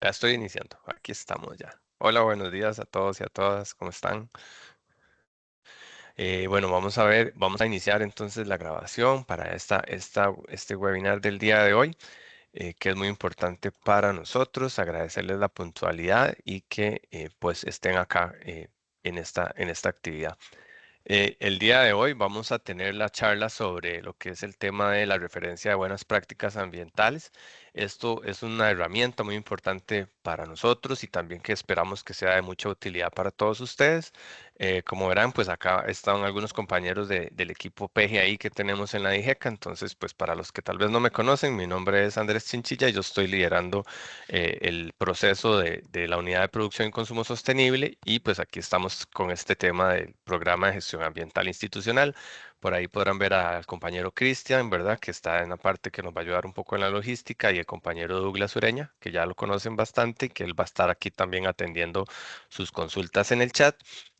Ya estoy iniciando. Aquí estamos ya. Hola, buenos días a todos y a todas. ¿Cómo están? Bueno, vamos a ver, vamos a iniciar entonces la grabación para este webinar del día de hoy, que es muy importante para nosotros. Agradecerles la puntualidad y que pues estén acá en esta actividad. El día de hoy vamos a tener la charla sobre lo que es el tema de la referencia de buenas prácticas ambientales. Esto es una herramienta muy importante para nosotros y también que esperamos que sea de mucha utilidad para todos ustedes. Como verán, pues acá están algunos compañeros del equipo PGI que tenemos en la DIGECA. Entonces, pues para los que tal vez no me conocen, mi nombre es Andrés Chinchilla y yo estoy liderando el proceso de la unidad de producción y consumo sostenible y pues aquí estamos con este tema del programa de gestión ambiental institucional. Por ahí podrán ver al compañero Cristian, ¿verdad? Que está en la parte que nos va a ayudar un poco en la logística y el compañero Douglas Ureña, que ya lo conocen bastante y que él va a estar aquí también atendiendo sus consultas en el chat.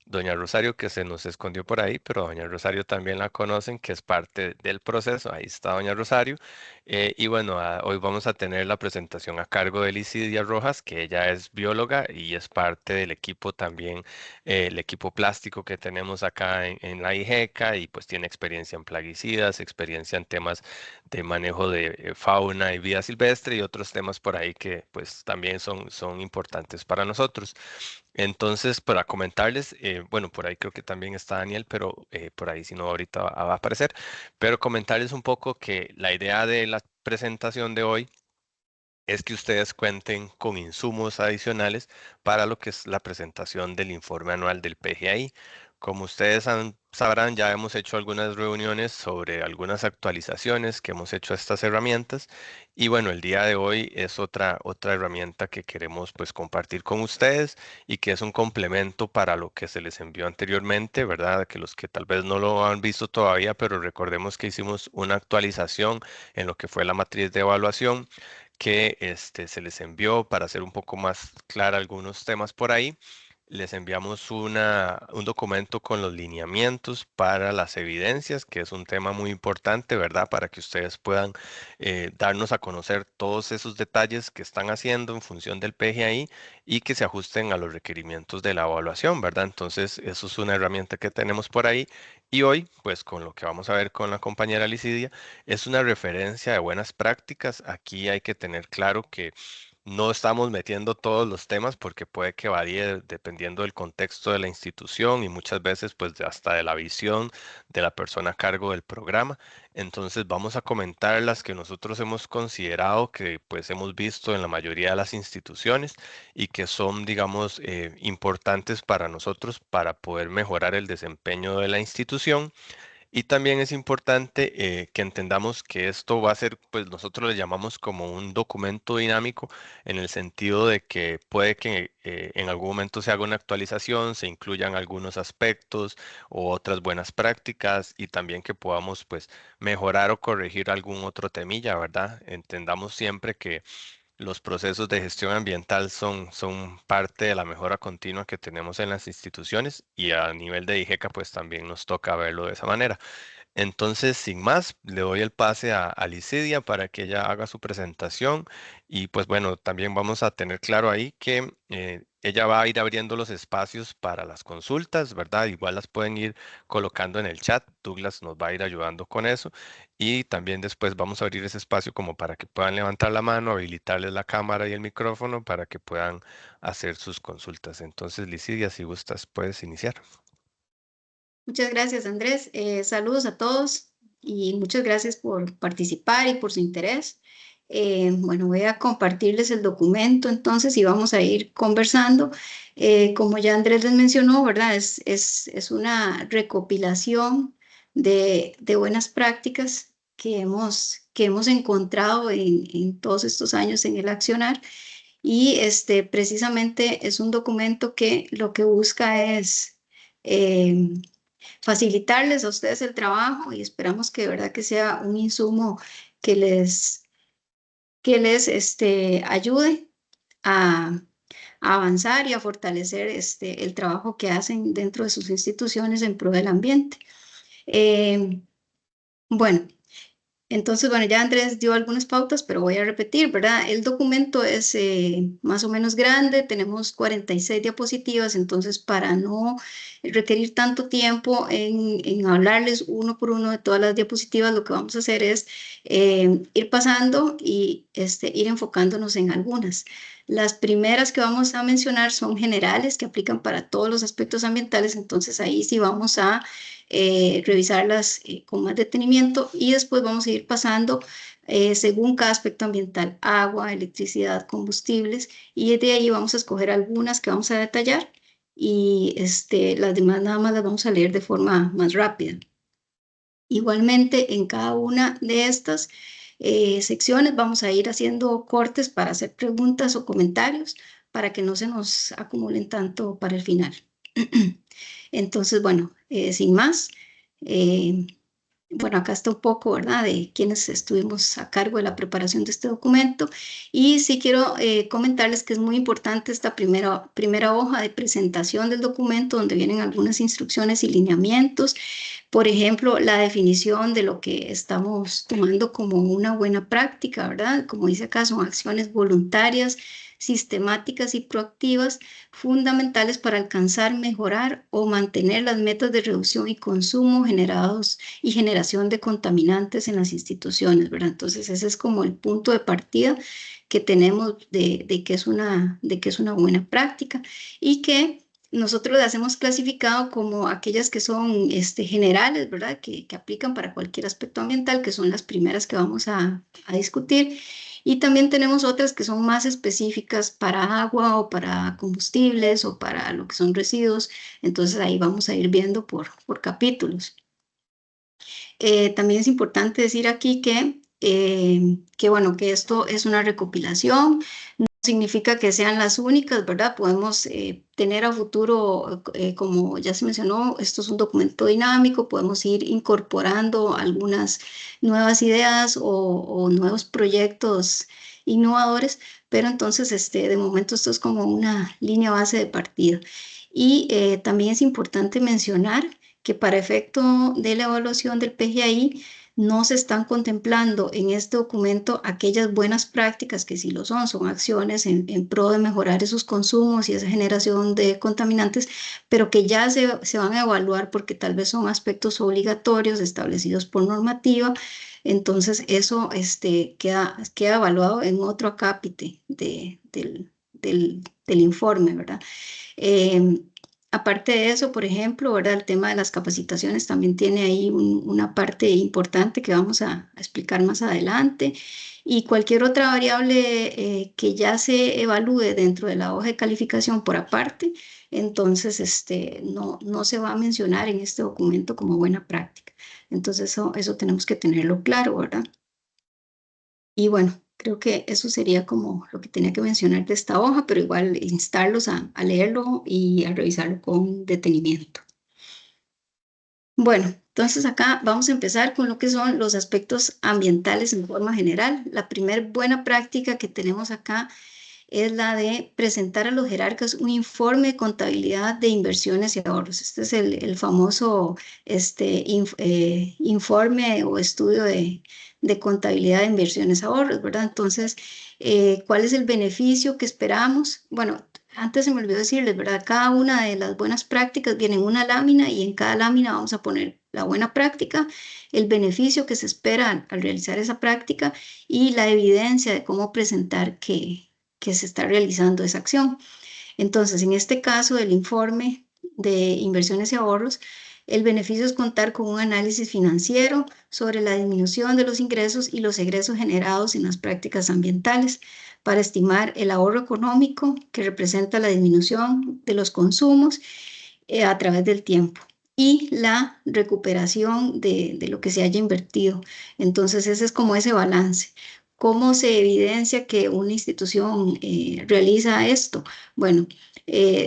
Doña Rosario, que se nos escondió por ahí, pero Doña Rosario también la conocen, que es parte del proceso. Ahí está Doña Rosario. Y bueno, hoy vamos a tener la presentación a cargo de Licidia Rojas, que ella es bióloga y es parte del equipo también, el equipo plástico que tenemos acá en la IGECA y pues tiene experiencia en plaguicidas, experiencia en temas de manejo de fauna y vida silvestre y otros temas por ahí que pues también son importantes para nosotros. Entonces, para comentarles, bueno, por ahí creo que también está Daniel, pero por ahí si no ahorita va a aparecer, pero comentarles un poco que la idea de la presentación de hoy es que ustedes cuenten con insumos adicionales para lo que es la presentación del informe anual del PGI. Como ustedes sabrán, ya hemos hecho algunas reuniones sobre algunas actualizaciones que hemos hecho a estas herramientas y bueno, el día de hoy es otra herramienta que queremos pues compartir con ustedes y que es un complemento para lo que se les envió anteriormente, ¿verdad? Que los que tal vez no lo han visto todavía, pero recordemos que hicimos una actualización en lo que fue la matriz de evaluación que se les envió para hacer un poco más clara algunos temas por ahí. Les enviamos un documento con los lineamientos para las evidencias, que es un tema muy importante, ¿verdad? Para que ustedes puedan darnos a conocer todos esos detalles que están haciendo en función del PGI y que se ajusten a los requerimientos de la evaluación, ¿verdad? Entonces, eso es una herramienta que tenemos por ahí. Y hoy, pues con lo que vamos a ver con la compañera Licidia, es una referencia de buenas prácticas. Aquí hay que tener claro que no estamos metiendo todos los temas porque puede que varíe dependiendo del contexto de la institución y muchas veces pues hasta de la visión de la persona a cargo del programa. Entonces vamos a comentar las que nosotros hemos considerado que pues hemos visto en la mayoría de las instituciones y que son digamos importantes para nosotros para poder mejorar el desempeño de la institución. Y también es importante que entendamos que esto va a ser, pues nosotros le llamamos como un documento dinámico en el sentido de que puede que en algún momento se haga una actualización, se incluyan algunos aspectos o otras buenas prácticas y también que podamos pues mejorar o corregir algún otro temilla, ¿verdad? Entendamos siempre que los procesos de gestión ambiental son parte de la mejora continua que tenemos en las instituciones y a nivel de IGECA pues también nos toca verlo de esa manera. Entonces, sin más, le doy el pase a Licidia para que ella haga su presentación y pues bueno, también vamos a tener claro ahí que ella va a ir abriendo los espacios para las consultas, ¿verdad? Igual las pueden ir colocando en el chat, Douglas nos va a ir ayudando con eso y también después vamos a abrir ese espacio como para que puedan levantar la mano, habilitarles la cámara y el micrófono para que puedan hacer sus consultas. Entonces, Licidia, si gustas, puedes iniciar. Muchas gracias, Andrés. Saludos a todos y muchas gracias por participar y por su interés. Bueno, voy a compartirles el documento entonces y vamos a ir conversando. Como ya Andrés les mencionó, ¿verdad? Es una recopilación de buenas prácticas que hemos encontrado en todos estos años en el accionar. Y precisamente es un documento que lo que busca es facilitarles a ustedes el trabajo y esperamos que de verdad que sea un insumo que les ayude a, a avanzar y a fortalecer el trabajo que hacen dentro de sus instituciones en pro del ambiente. Eh, bueno, Entonces, bueno, ya Andrés dio algunas pautas, pero voy a repetir, ¿verdad? El documento es más o menos grande, tenemos 46 diapositivas, entonces para no requerir tanto tiempo en hablarles uno por uno de todas las diapositivas, lo que vamos a hacer es ir pasando y ir enfocándonos en algunas. Las primeras que vamos a mencionar son generales, que aplican para todos los aspectos ambientales, entonces ahí sí vamos a revisarlas con más detenimiento y después vamos a ir pasando según cada aspecto ambiental, agua, electricidad, combustibles, y de ahí vamos a escoger algunas que vamos a detallar y las demás nada más las vamos a leer de forma más rápida. Igualmente, en cada una de estas secciones vamos a ir haciendo cortes para hacer preguntas o comentarios para que no se nos acumulen tanto para el final. Entonces, bueno, sin más, eh, bueno, acá está un poco, ¿verdad?, de quienes estuvimos a cargo de la preparación de este documento. Y sí quiero comentarles que es muy importante esta primera hoja de presentación del documento, donde vienen algunas instrucciones y lineamientos. Por ejemplo, la definición de lo que estamos tomando como una buena práctica, ¿verdad? Como dice acá, son acciones voluntarias, sistemáticas y proactivas, fundamentales para alcanzar, mejorar o mantener las metas de reducción y consumo generados y generación de contaminantes en las instituciones, ¿verdad? Entonces, ese es como el punto de partida que tenemos de que es una buena práctica y que nosotros las hemos clasificado como aquellas que son generales, ¿verdad? Que aplican para cualquier aspecto ambiental, que son las primeras que vamos a discutir. Y también tenemos otras que son más específicas para agua o para combustibles o para lo que son residuos. Entonces ahí vamos a ir viendo por capítulos. También es importante decir aquí bueno, que esto es una recopilación, no significa que sean las únicas, ¿verdad? Podemos tener a futuro, como ya se mencionó, esto es un documento dinámico, podemos ir incorporando algunas nuevas ideas o nuevos proyectos innovadores, pero entonces de momento esto es como una línea base de partida. Y también es importante mencionar que para efecto de la evaluación del PGI no se están contemplando en este documento aquellas buenas prácticas que sí lo son acciones en pro de mejorar esos consumos y esa generación de contaminantes, pero que ya se van a evaluar porque tal vez son aspectos obligatorios establecidos por normativa. Entonces eso queda evaluado en otro acápite del informe, ¿verdad? Eh, Aparte de eso, por ejemplo, ¿verdad? El tema de las capacitaciones también tiene ahí una parte importante que vamos a explicar más adelante. Y cualquier otra variable que ya se evalúe dentro de la hoja de calificación por aparte, entonces no se va a mencionar en este documento como buena práctica. Entonces eso tenemos que tenerlo claro, ¿verdad? Y bueno, creo que eso sería como lo que tenía que mencionar de esta hoja, pero igual instarlos a leerlo y a revisarlo con detenimiento. Bueno, entonces acá vamos a empezar con lo que son los aspectos ambientales en forma general. La primera buena práctica que tenemos acá es la de presentar a los jerarcas un informe de contabilidad de inversiones y ahorros. Este es el famoso informe o estudio de contabilidad de inversiones y ahorros, ¿verdad? Entonces, ¿cuál es el beneficio que esperamos? Bueno, antes se me olvidó decirles, ¿verdad? Cada una de las buenas prácticas viene en una lámina y en cada lámina vamos a poner la buena práctica, el beneficio que se espera al realizar esa práctica y la evidencia de cómo presentar que se está realizando esa acción. Entonces, en este caso del informe de inversiones y ahorros, el beneficio es contar con un análisis financiero sobre la disminución de los ingresos y los egresos generados en las prácticas ambientales para estimar el ahorro económico que representa la disminución de los consumos a través del tiempo y la recuperación de lo que se haya invertido. Entonces, ese es como ese balance. ¿Cómo se evidencia que una institución realiza esto? Bueno,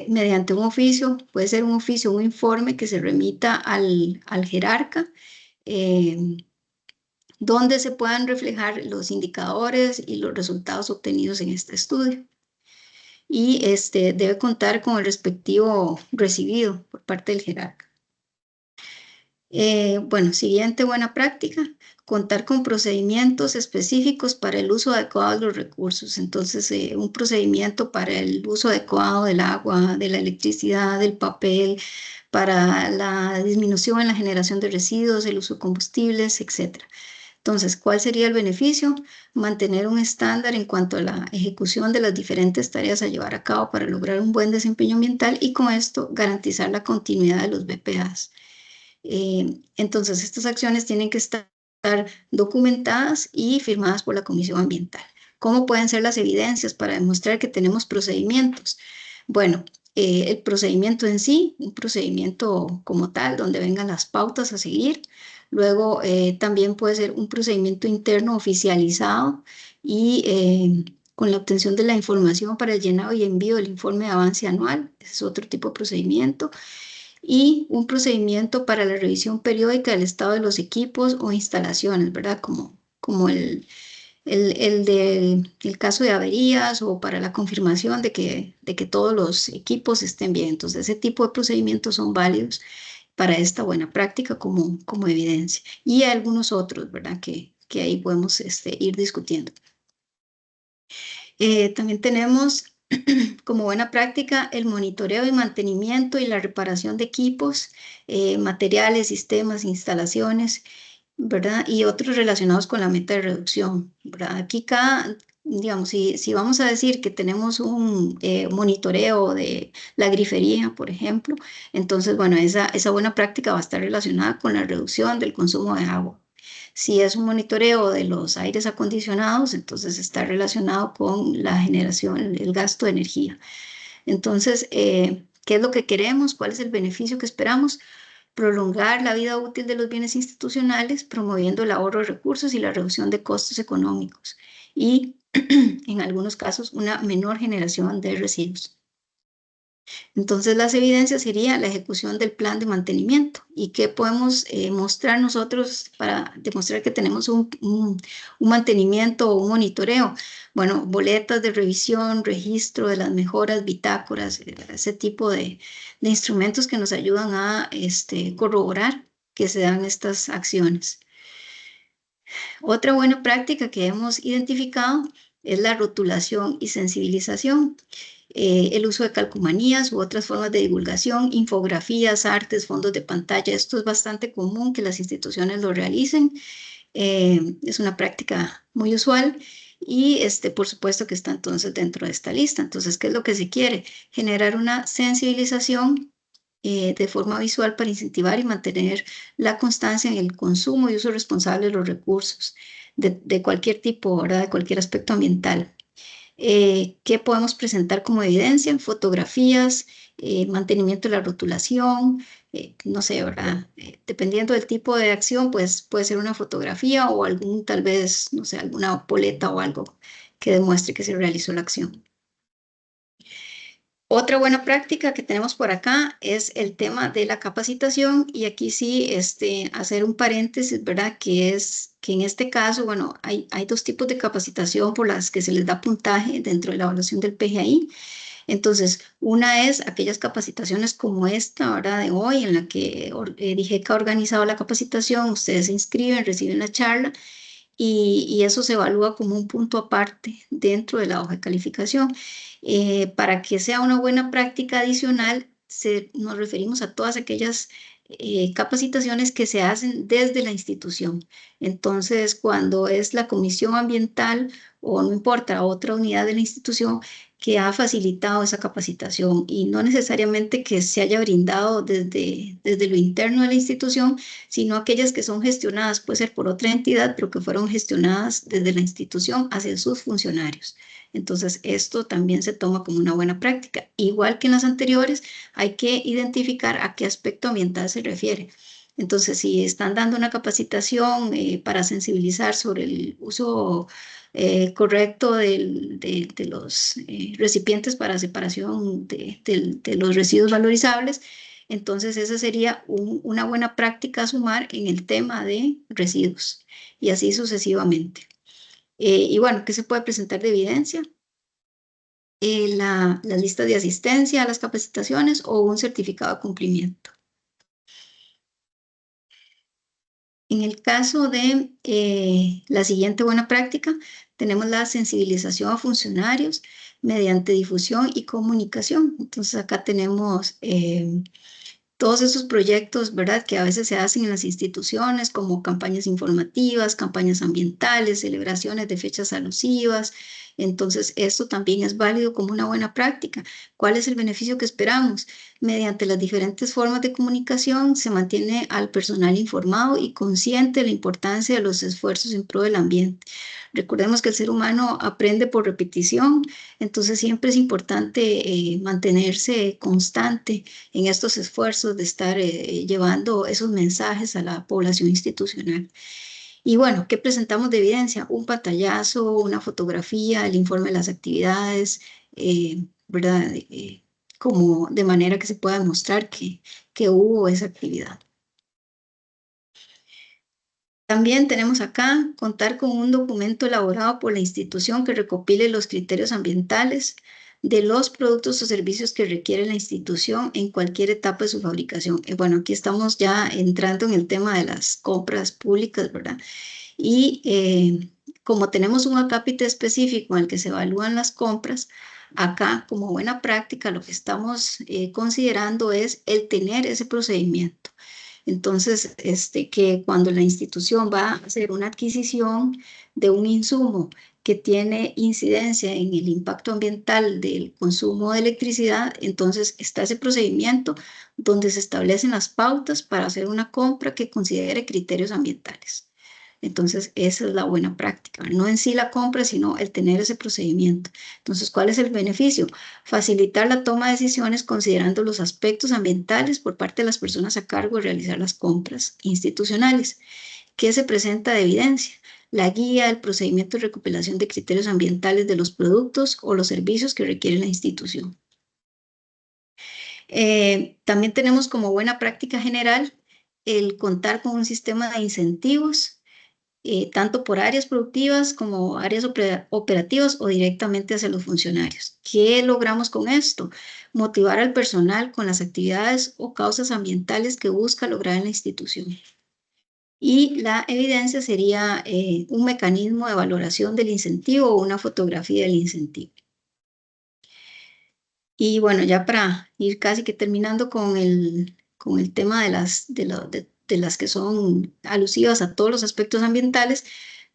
mediante un oficio, puede ser un oficio, un informe que se remita al jerarca, eh, donde se puedan reflejar los indicadores y los resultados obtenidos en este estudio. Y debe contar con el respectivo recibido por parte del jerarca. Bueno, siguiente buena práctica, contar con procedimientos específicos para el uso adecuado de los recursos. Entonces, un procedimiento para el uso adecuado del agua, de la electricidad, del papel, para la disminución en la generación de residuos, el uso de combustibles, etc. Entonces, ¿cuál sería el beneficio? Mantener un estándar en cuanto a la ejecución de las diferentes tareas a llevar a cabo para lograr un buen desempeño ambiental y con esto garantizar la continuidad de los BPAs. Entonces, estas acciones tienen que estar documentadas y firmadas por la Comisión Ambiental. ¿Cómo pueden ser las evidencias para demostrar que tenemos procedimientos? Bueno, el procedimiento en sí, un procedimiento como tal, donde vengan las pautas a seguir. Luego, también puede ser un procedimiento interno oficializado y con la obtención de la información para el llenado y envío del informe de avance anual. Ese es otro tipo de procedimiento y un procedimiento para la revisión periódica del estado de los equipos o instalaciones, ¿verdad? Como el caso de averías o para la confirmación de que todos los equipos estén bien. Entonces, ese tipo de procedimientos son válidos para esta buena práctica como evidencia. Y hay algunos otros, ¿verdad? Que ahí podemos ir discutiendo. También tenemos como buena práctica el monitoreo y mantenimiento y la reparación de equipos, materiales, sistemas, instalaciones, ¿verdad? Y otros relacionados con la meta de reducción, ¿verdad? Aquí digamos, si vamos a decir que tenemos un monitoreo de la grifería, por ejemplo, entonces, bueno, esa buena práctica va a estar relacionada con la reducción del consumo de agua. Si es un monitoreo de los aires acondicionados, entonces está relacionado con la generación, el gasto de energía. Entonces, ¿qué es lo que queremos? ¿Cuál es el beneficio que esperamos? Prolongar la vida útil de los bienes institucionales, promoviendo el ahorro de recursos y la reducción de costos económicos. Y, en algunos casos, una menor generación de residuos. Entonces, las evidencias serían la ejecución del plan de mantenimiento y qué podemos mostrar nosotros para demostrar que tenemos un mantenimiento o un monitoreo. Bueno, boletas de revisión, registro de las mejoras, bitácoras, ese tipo de instrumentos que nos ayudan a corroborar que se dan estas acciones. Otra buena práctica que hemos identificado es la rotulación y sensibilización. El uso de calcomanías u otras formas de divulgación, infografías, artes, fondos de pantalla. Esto es bastante común que las instituciones lo realicen. Es una práctica muy usual y por supuesto que está entonces dentro de esta lista. Entonces, ¿qué es lo que se quiere? Generar una sensibilización de forma visual para incentivar y mantener la constancia en el consumo y uso responsable de los recursos de cualquier tipo, ¿verdad? De cualquier aspecto ambiental. ¿Qué podemos presentar como evidencia? Fotografías, mantenimiento de la rotulación, no sé, ¿verdad? Dependiendo del tipo de acción, pues puede ser una fotografía o tal vez, no sé, alguna boleta o algo que demuestre que se realizó la acción. Otra buena práctica que tenemos por acá es el tema de la capacitación y aquí sí, hacer un paréntesis, ¿verdad? Que es que en este caso, bueno, hay dos tipos de capacitación por las que se les da puntaje dentro de la evaluación del PGI. Entonces, una es aquellas capacitaciones como esta, ¿verdad? De hoy, en la que DIGECA ha organizado la capacitación, ustedes se inscriben, reciben la charla y eso se evalúa como un punto aparte dentro de la hoja de calificación. Para que sea una buena práctica adicional, nos referimos a todas aquellas capacitaciones que se hacen desde la institución. Entonces, cuando es la comisión ambiental o no importa, otra unidad de la institución que ha facilitado esa capacitación y no necesariamente que se haya brindado desde lo interno de la institución, sino aquellas que son gestionadas, puede ser por otra entidad, pero que fueron gestionadas desde la institución hacia sus funcionarios. Entonces, esto también se toma como una buena práctica. Igual que en las anteriores, hay que identificar a qué aspecto ambiental se refiere. Entonces, si están dando una capacitación para sensibilizar sobre el uso correcto de los recipientes para separación de los residuos valorizables, entonces esa sería una buena práctica a sumar en el tema de residuos y así sucesivamente. Y bueno, ¿qué se puede presentar de evidencia? La lista de asistencia a las capacitaciones o un certificado de cumplimiento. En el caso de la siguiente buena práctica, tenemos la sensibilización a funcionarios mediante difusión y comunicación. Entonces acá tenemos todos esos proyectos, ¿verdad? Que a veces se hacen en las instituciones, como campañas informativas, campañas ambientales, celebraciones de fechas alusivas. Entonces, esto también es válido como una buena práctica. ¿Cuál es el beneficio que esperamos? Mediante las diferentes formas de comunicación, se mantiene al personal informado y consciente de la importancia de los esfuerzos en pro del ambiente. Recordemos que el ser humano aprende por repetición, entonces siempre es importante mantenerse constante en estos esfuerzos de estar llevando esos mensajes a la población institucional. Y bueno, ¿qué presentamos de evidencia? Un pantallazo, una fotografía, el informe de las actividades, ¿verdad? Como de manera que se pueda demostrar que hubo esa actividad. También tenemos acá contar con un documento elaborado por la institución que recopile los criterios ambientales de los productos o servicios que requiere la institución en cualquier etapa de su fabricación. Bueno, aquí estamos ya entrando en el tema de las compras públicas, ¿verdad? Y como tenemos un acápite específico en el que se evalúan las compras, acá como buena práctica lo que estamos considerando es el tener ese procedimiento. Entonces, que cuando la institución va a hacer una adquisición de un insumo que tiene incidencia en el impacto ambiental del consumo de electricidad, entonces está ese procedimiento donde se establecen las pautas para hacer una compra que considere criterios ambientales. Entonces, esa es la buena práctica, no en sí la compra, sino el tener ese procedimiento. Entonces, ¿cuál es el beneficio? Facilitar la toma de decisiones considerando los aspectos ambientales por parte de las personas a cargo de realizar las compras institucionales. ¿Qué se presenta de evidencia? La guía, el procedimiento de recopilación de criterios ambientales de los productos o los servicios que requiere la institución. También tenemos como buena práctica general el contar con un sistema de incentivos tanto por áreas productivas como áreas operativas o directamente hacia los funcionarios. ¿Qué logramos con esto? Motivar al personal con las actividades o causas ambientales que busca lograr en la institución. Y la evidencia sería un mecanismo de valoración del incentivo o una fotografía del incentivo. Y bueno, ya para ir casi que terminando con el tema de las que son alusivas a todos los aspectos ambientales,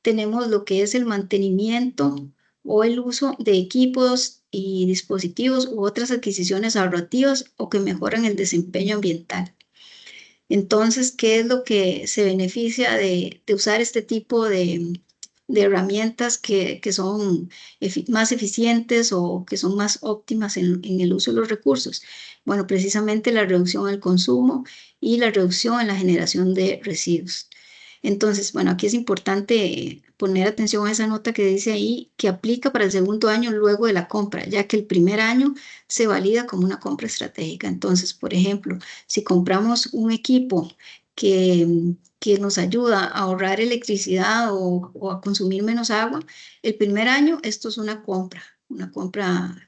tenemos lo que es el mantenimiento o el uso de equipos y dispositivos u otras adquisiciones ahorrativas o que mejoran el desempeño ambiental. Entonces, ¿qué es lo que se beneficia de usar este tipo de herramientas que son más eficientes o que son más óptimas en el uso de los recursos? Bueno, precisamente la reducción del consumo y la reducción en la generación de residuos. Entonces, bueno, aquí es importante poner atención a esa nota que dice ahí que aplica para el segundo año luego de la compra, ya que el primer año se valida como una compra estratégica. Entonces, por ejemplo, si compramos un equipo que nos ayuda a ahorrar electricidad o a consumir menos agua, el primer año esto es una compra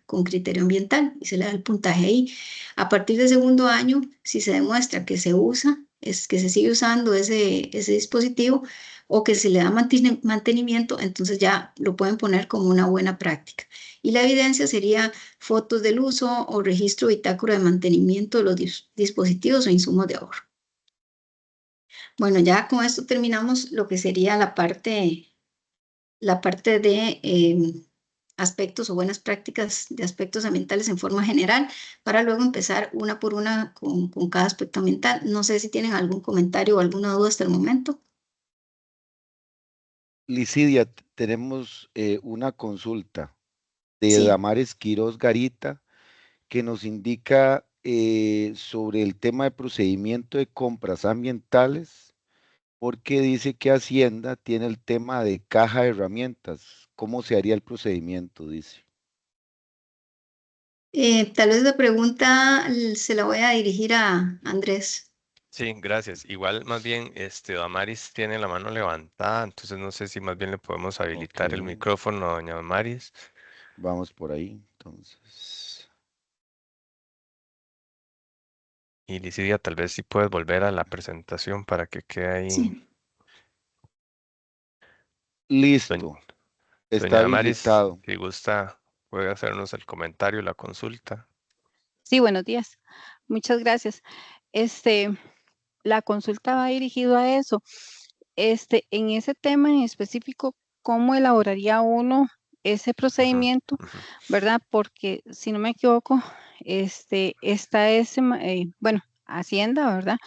con criterio ambiental y se le da el puntaje ahí. A partir del segundo año, si se demuestra que se usa, es que se sigue usando ese dispositivo o que se le da mantenimiento, entonces ya lo pueden poner como una buena práctica. Y la evidencia sería fotos del uso o registro bitácora de mantenimiento de los dispositivos o insumos de ahorro. Bueno, ya con esto terminamos lo que sería la parte de aspectos o buenas prácticas de aspectos ambientales en forma general, para luego empezar una por una con cada aspecto ambiental. No sé si tienen algún comentario o alguna duda hasta el momento. Licidia, tenemos una consulta de Sí. Damares Quirós Garita que nos indica sobre el tema de procedimiento de compras ambientales, porque dice que Hacienda tiene el tema de caja de herramientas. ¿Cómo se haría el procedimiento? Dice. Tal vez la pregunta se la voy a dirigir a Andrés. Sí, gracias. Igual, más bien, Damaris tiene la mano levantada, entonces no sé si más bien le podemos Ok, habilitar el micrófono a doña Damaris. vamos por ahí. Entonces, Y Licidia, tal vez si puedes volver a la presentación para que quede ahí. Sí. Listo, está Doña Damaris, habilitado. si gusta, puede hacernos el comentario, la consulta. Sí, buenos días. Muchas gracias. Este, la consulta va dirigido a eso. En ese tema en específico, ¿cómo elaboraría uno ese Ujú, procedimiento, ujú, verdad? Porque si no me equivoco, está bueno, Hacienda, ¿verdad?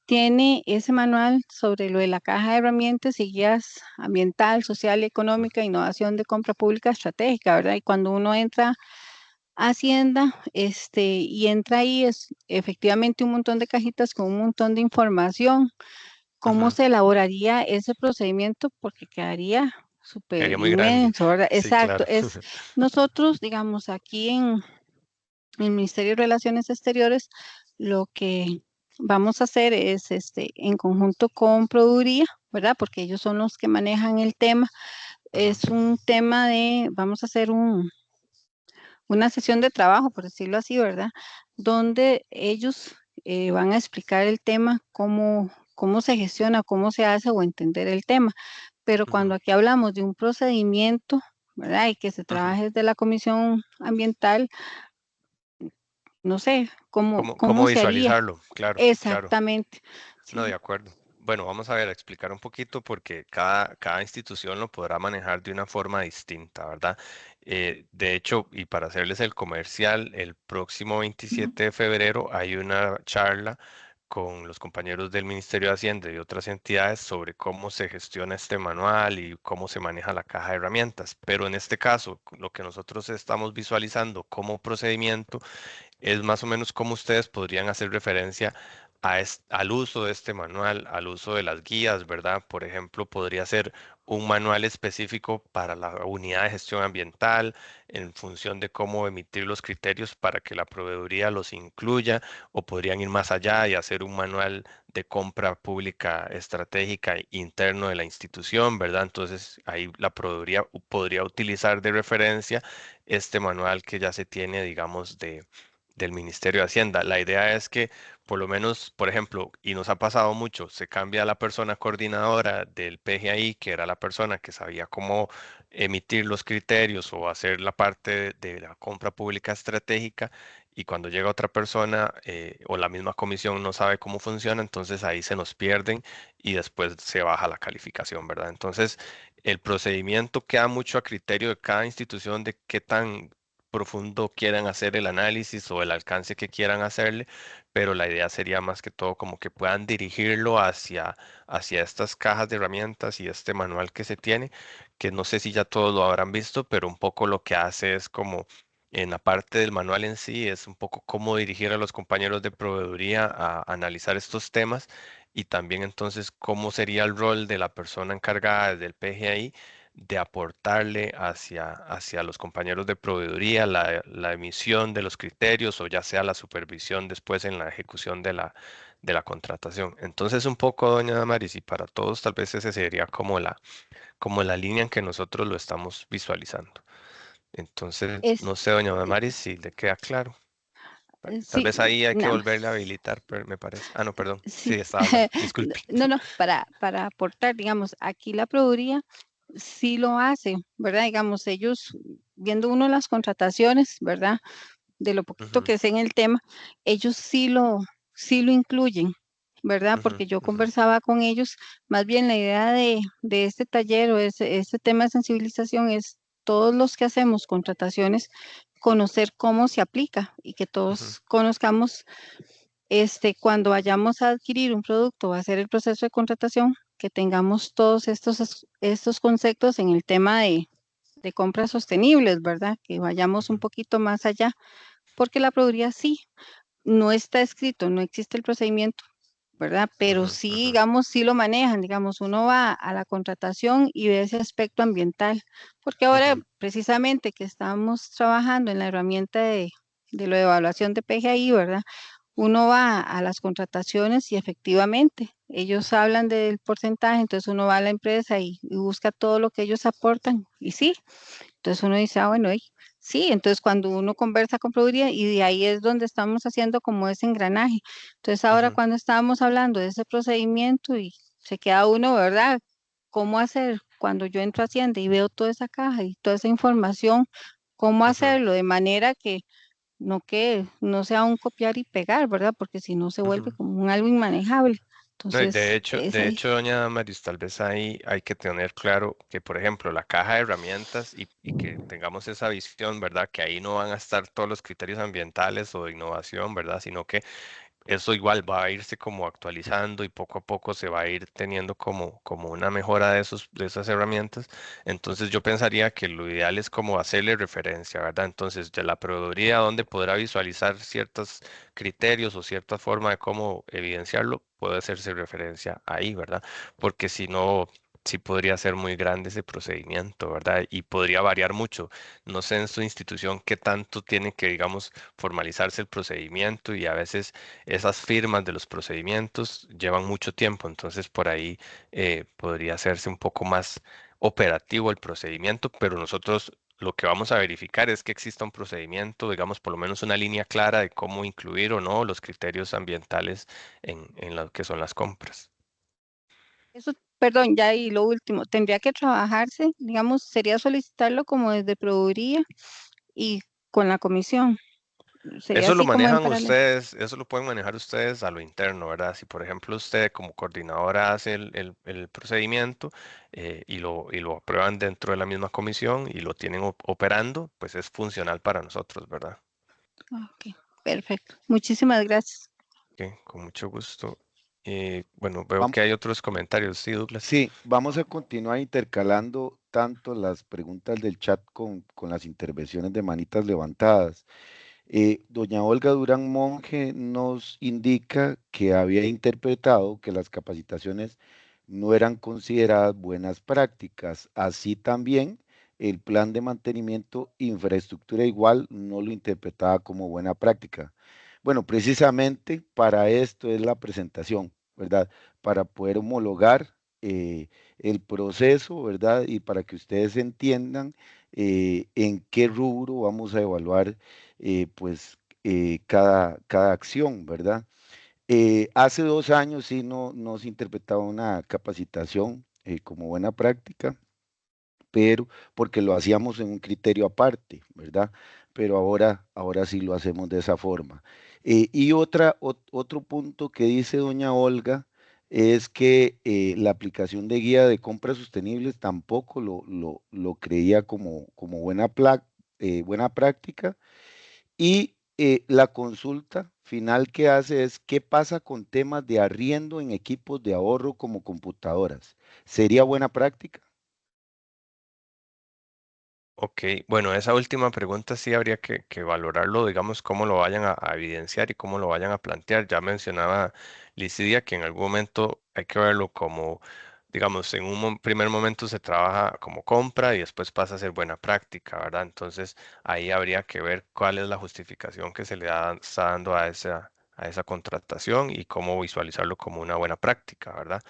Tiene ese manual sobre lo de la caja de herramientas y guías ambiental, social y económica, innovación de compra pública estratégica, ¿verdad? Y cuando uno entra a Hacienda, y entra ahí, es efectivamente un montón de cajitas con un montón de información. ¿Cómo ujú. se elaboraría ese procedimiento? Porque quedaría súper Sería muy grande. inmenso, ¿verdad? Sí, Exacto. claro. Nosotros, digamos, aquí en el Ministerio de Relaciones Exteriores, lo que vamos a hacer es, en conjunto con Produría, ¿verdad? Porque ellos son los que manejan el tema. Ujú, Es un tema vamos a hacer una sesión de trabajo, por decirlo así, ¿verdad? Donde ellos van a explicar el tema, cómo se gestiona, cómo se hace o entender el tema. Pero ujú, cuando aquí hablamos de un procedimiento, ¿verdad? Y que se ujú. trabaje desde la Comisión Ambiental, no sé, cómo ¿Cómo se haría visualizarlo? Claro, claro. exactamente. No, de Sí. acuerdo. Bueno, vamos a ver, a explicar un poquito porque cada institución lo podrá manejar de una forma distinta, ¿verdad? De hecho, y para hacerles el comercial, el próximo Ujú. 27 de febrero hay una charla con los compañeros del Ministerio de Hacienda y otras entidades sobre cómo se gestiona este manual y cómo se maneja la caja de herramientas. Pero en este caso, lo que nosotros estamos visualizando como procedimiento es más o menos cómo ustedes podrían hacer referencia al uso de este manual, al uso de las guías, ¿verdad? Por ejemplo, podría ser un manual específico para la unidad de gestión ambiental en función de cómo emitir los criterios para que la proveeduría los incluya, o podrían ir más allá y hacer un manual de compra pública estratégica interno de la institución, ¿verdad? Entonces ahí la proveeduría podría utilizar de referencia este manual que ya se tiene, digamos, del Ministerio de Hacienda. La idea es que, por lo menos, por ejemplo, y nos ha pasado mucho, se cambia la persona coordinadora del PGI, que era la persona que sabía cómo emitir los criterios o hacer la parte de la compra pública estratégica, y cuando llega otra persona o la misma comisión no sabe cómo funciona, entonces ahí se nos pierden y después se baja la calificación, ¿verdad? Entonces, el procedimiento queda mucho a criterio de cada institución de qué tan profundo quieran hacer el análisis o el alcance que quieran hacerle, pero la idea sería más que todo como que puedan dirigirlo hacia estas cajas de herramientas y este manual que se tiene, que no sé si ya todos lo habrán visto, pero un poco lo que hace es como en la parte del manual en sí, es un poco cómo dirigir a los compañeros de proveeduría a analizar estos temas y también entonces cómo sería el rol de la persona encargada del PGI de aportarle hacia los compañeros de proveeduría la emisión de los criterios o ya sea la supervisión después en la ejecución de la contratación. Entonces, un poco, doña Damaris, y para todos tal vez ese sería como la línea en que nosotros lo estamos visualizando. Entonces, Es, no sé, doña Damaris, si le queda claro. Tal sí, vez ahí hay que nada volverle a más. habilitar, me parece. Ah, no, perdón. Sí, Sí, estaba hablando. Disculpe. no, no, para aportar, digamos, aquí la Produría sí lo hace, ¿verdad? Digamos, ellos, viendo uno las contrataciones, ¿verdad? De lo poquito Ujú, que sé en el tema, ellos sí lo incluyen, ¿verdad? ujú, Porque yo ujú, conversaba con ellos, más bien la idea de este taller o este tema de sensibilización es todos los que hacemos contrataciones, conocer cómo se aplica y que ujú, todos conozcamos cuando vayamos a adquirir un producto o a hacer el proceso de contratación, que tengamos todos estos conceptos en el tema de compras sostenibles, ¿verdad? Que vayamos un ujú, poquito más allá, porque la proveeduría sí, no está escrito, no existe el procedimiento, ¿verdad? Pero ujú, sí, ujú, digamos, sí lo manejan, digamos, uno va a la contratación y ve ese aspecto ambiental, porque ahora ujú, precisamente que estamos trabajando en la herramienta de la evaluación de PGI, ¿verdad? Uno va a las contrataciones y efectivamente ellos hablan del porcentaje, entonces uno va a la empresa y busca todo lo que ellos aportan y sí, entonces uno dice, bueno, sí, entonces cuando uno conversa con Proveeduría y de ahí es donde estamos haciendo como ese engranaje. Entonces ahora cuando estábamos hablando de ese procedimiento y se queda uno, ¿verdad? ¿Cómo hacer? cuando yo entro a Hacienda y veo toda esa caja y toda esa información, cómo Ujú, hacerlo de manera que no sea un copiar y pegar, ¿verdad? Porque si no se vuelve ujú. como un algo inmanejable. No, y Entonces, es de ahí. hecho, doña Damaris, tal vez ahí hay que tener claro que, por ejemplo, la caja de herramientas y que tengamos esa visión, ¿verdad? Que ahí no van a estar todos los criterios ambientales o de innovación, ¿verdad? Sino que eso igual va a irse como actualizando y poco a poco se va a ir teniendo como una mejora de de esas herramientas. Entonces yo pensaría que lo ideal es como hacerle referencia, ¿verdad? Entonces de la proveeduría donde podrá visualizar ciertos criterios o cierta forma de cómo evidenciarlo, puede hacerse referencia ahí, ¿verdad? Porque si no, sí podría ser muy grande ese procedimiento, ¿verdad? Y podría variar mucho. No sé en su institución qué tanto tiene que, digamos, formalizarse el procedimiento y a veces esas firmas de los procedimientos llevan mucho tiempo, entonces por ahí podría hacerse un poco más operativo el procedimiento, pero nosotros lo que vamos a verificar es que exista un procedimiento, digamos, por lo menos una línea clara de cómo incluir o no los criterios ambientales en lo que son las compras. Eso, perdón, ya y lo último, tendría que trabajarse, digamos, sería solicitarlo como desde proveeduría y con la comisión. Sería Eso lo así como en manejan paralelo. ustedes, eso lo pueden manejar ustedes a lo interno, ¿verdad? Si por ejemplo usted como coordinadora hace el procedimiento y lo aprueban dentro de la misma comisión y lo tienen operando, pues es funcional para nosotros, ¿verdad? Ok, perfecto. Muchísimas gracias. Ok, con mucho gusto. Bueno, veo Vam- que hay otros comentarios, sí, Douglas. Sí, vamos a continuar intercalando tanto las preguntas del chat con las intervenciones de manitas levantadas. Doña Olga Durán Monge nos indica que había interpretado que las capacitaciones no eran consideradas buenas prácticas. Así también el plan de mantenimiento infraestructura igual no lo interpretaba como buena práctica. Bueno, precisamente para esto es la presentación, ¿verdad? Para poder homologar el proceso, ¿verdad? Y para que ustedes entiendan en qué rubro vamos a evaluar pues cada acción, ¿verdad? Hace 2 años sí no se interpretaba una capacitación como buena práctica, pero porque lo hacíamos en un criterio aparte, ¿verdad? Pero ahora sí lo hacemos de esa forma. Y otro punto que dice doña Olga es que la aplicación de guía de compras sostenibles tampoco lo creía como buena práctica y la consulta final que hace es qué pasa con temas de arriendo en equipos de ahorro como computadoras. ¿Sería buena práctica? Ok, bueno, esa última pregunta sí habría que valorarlo, digamos, cómo lo vayan a evidenciar y cómo lo vayan a plantear. Ya mencionaba Licidia que en algún momento hay que verlo como, digamos, en un primer momento se trabaja como compra y después pasa a ser buena práctica, ¿verdad? Entonces ahí habría que ver cuál es la justificación que se le está dando a esa contratación y cómo visualizarlo como una buena práctica, ¿verdad?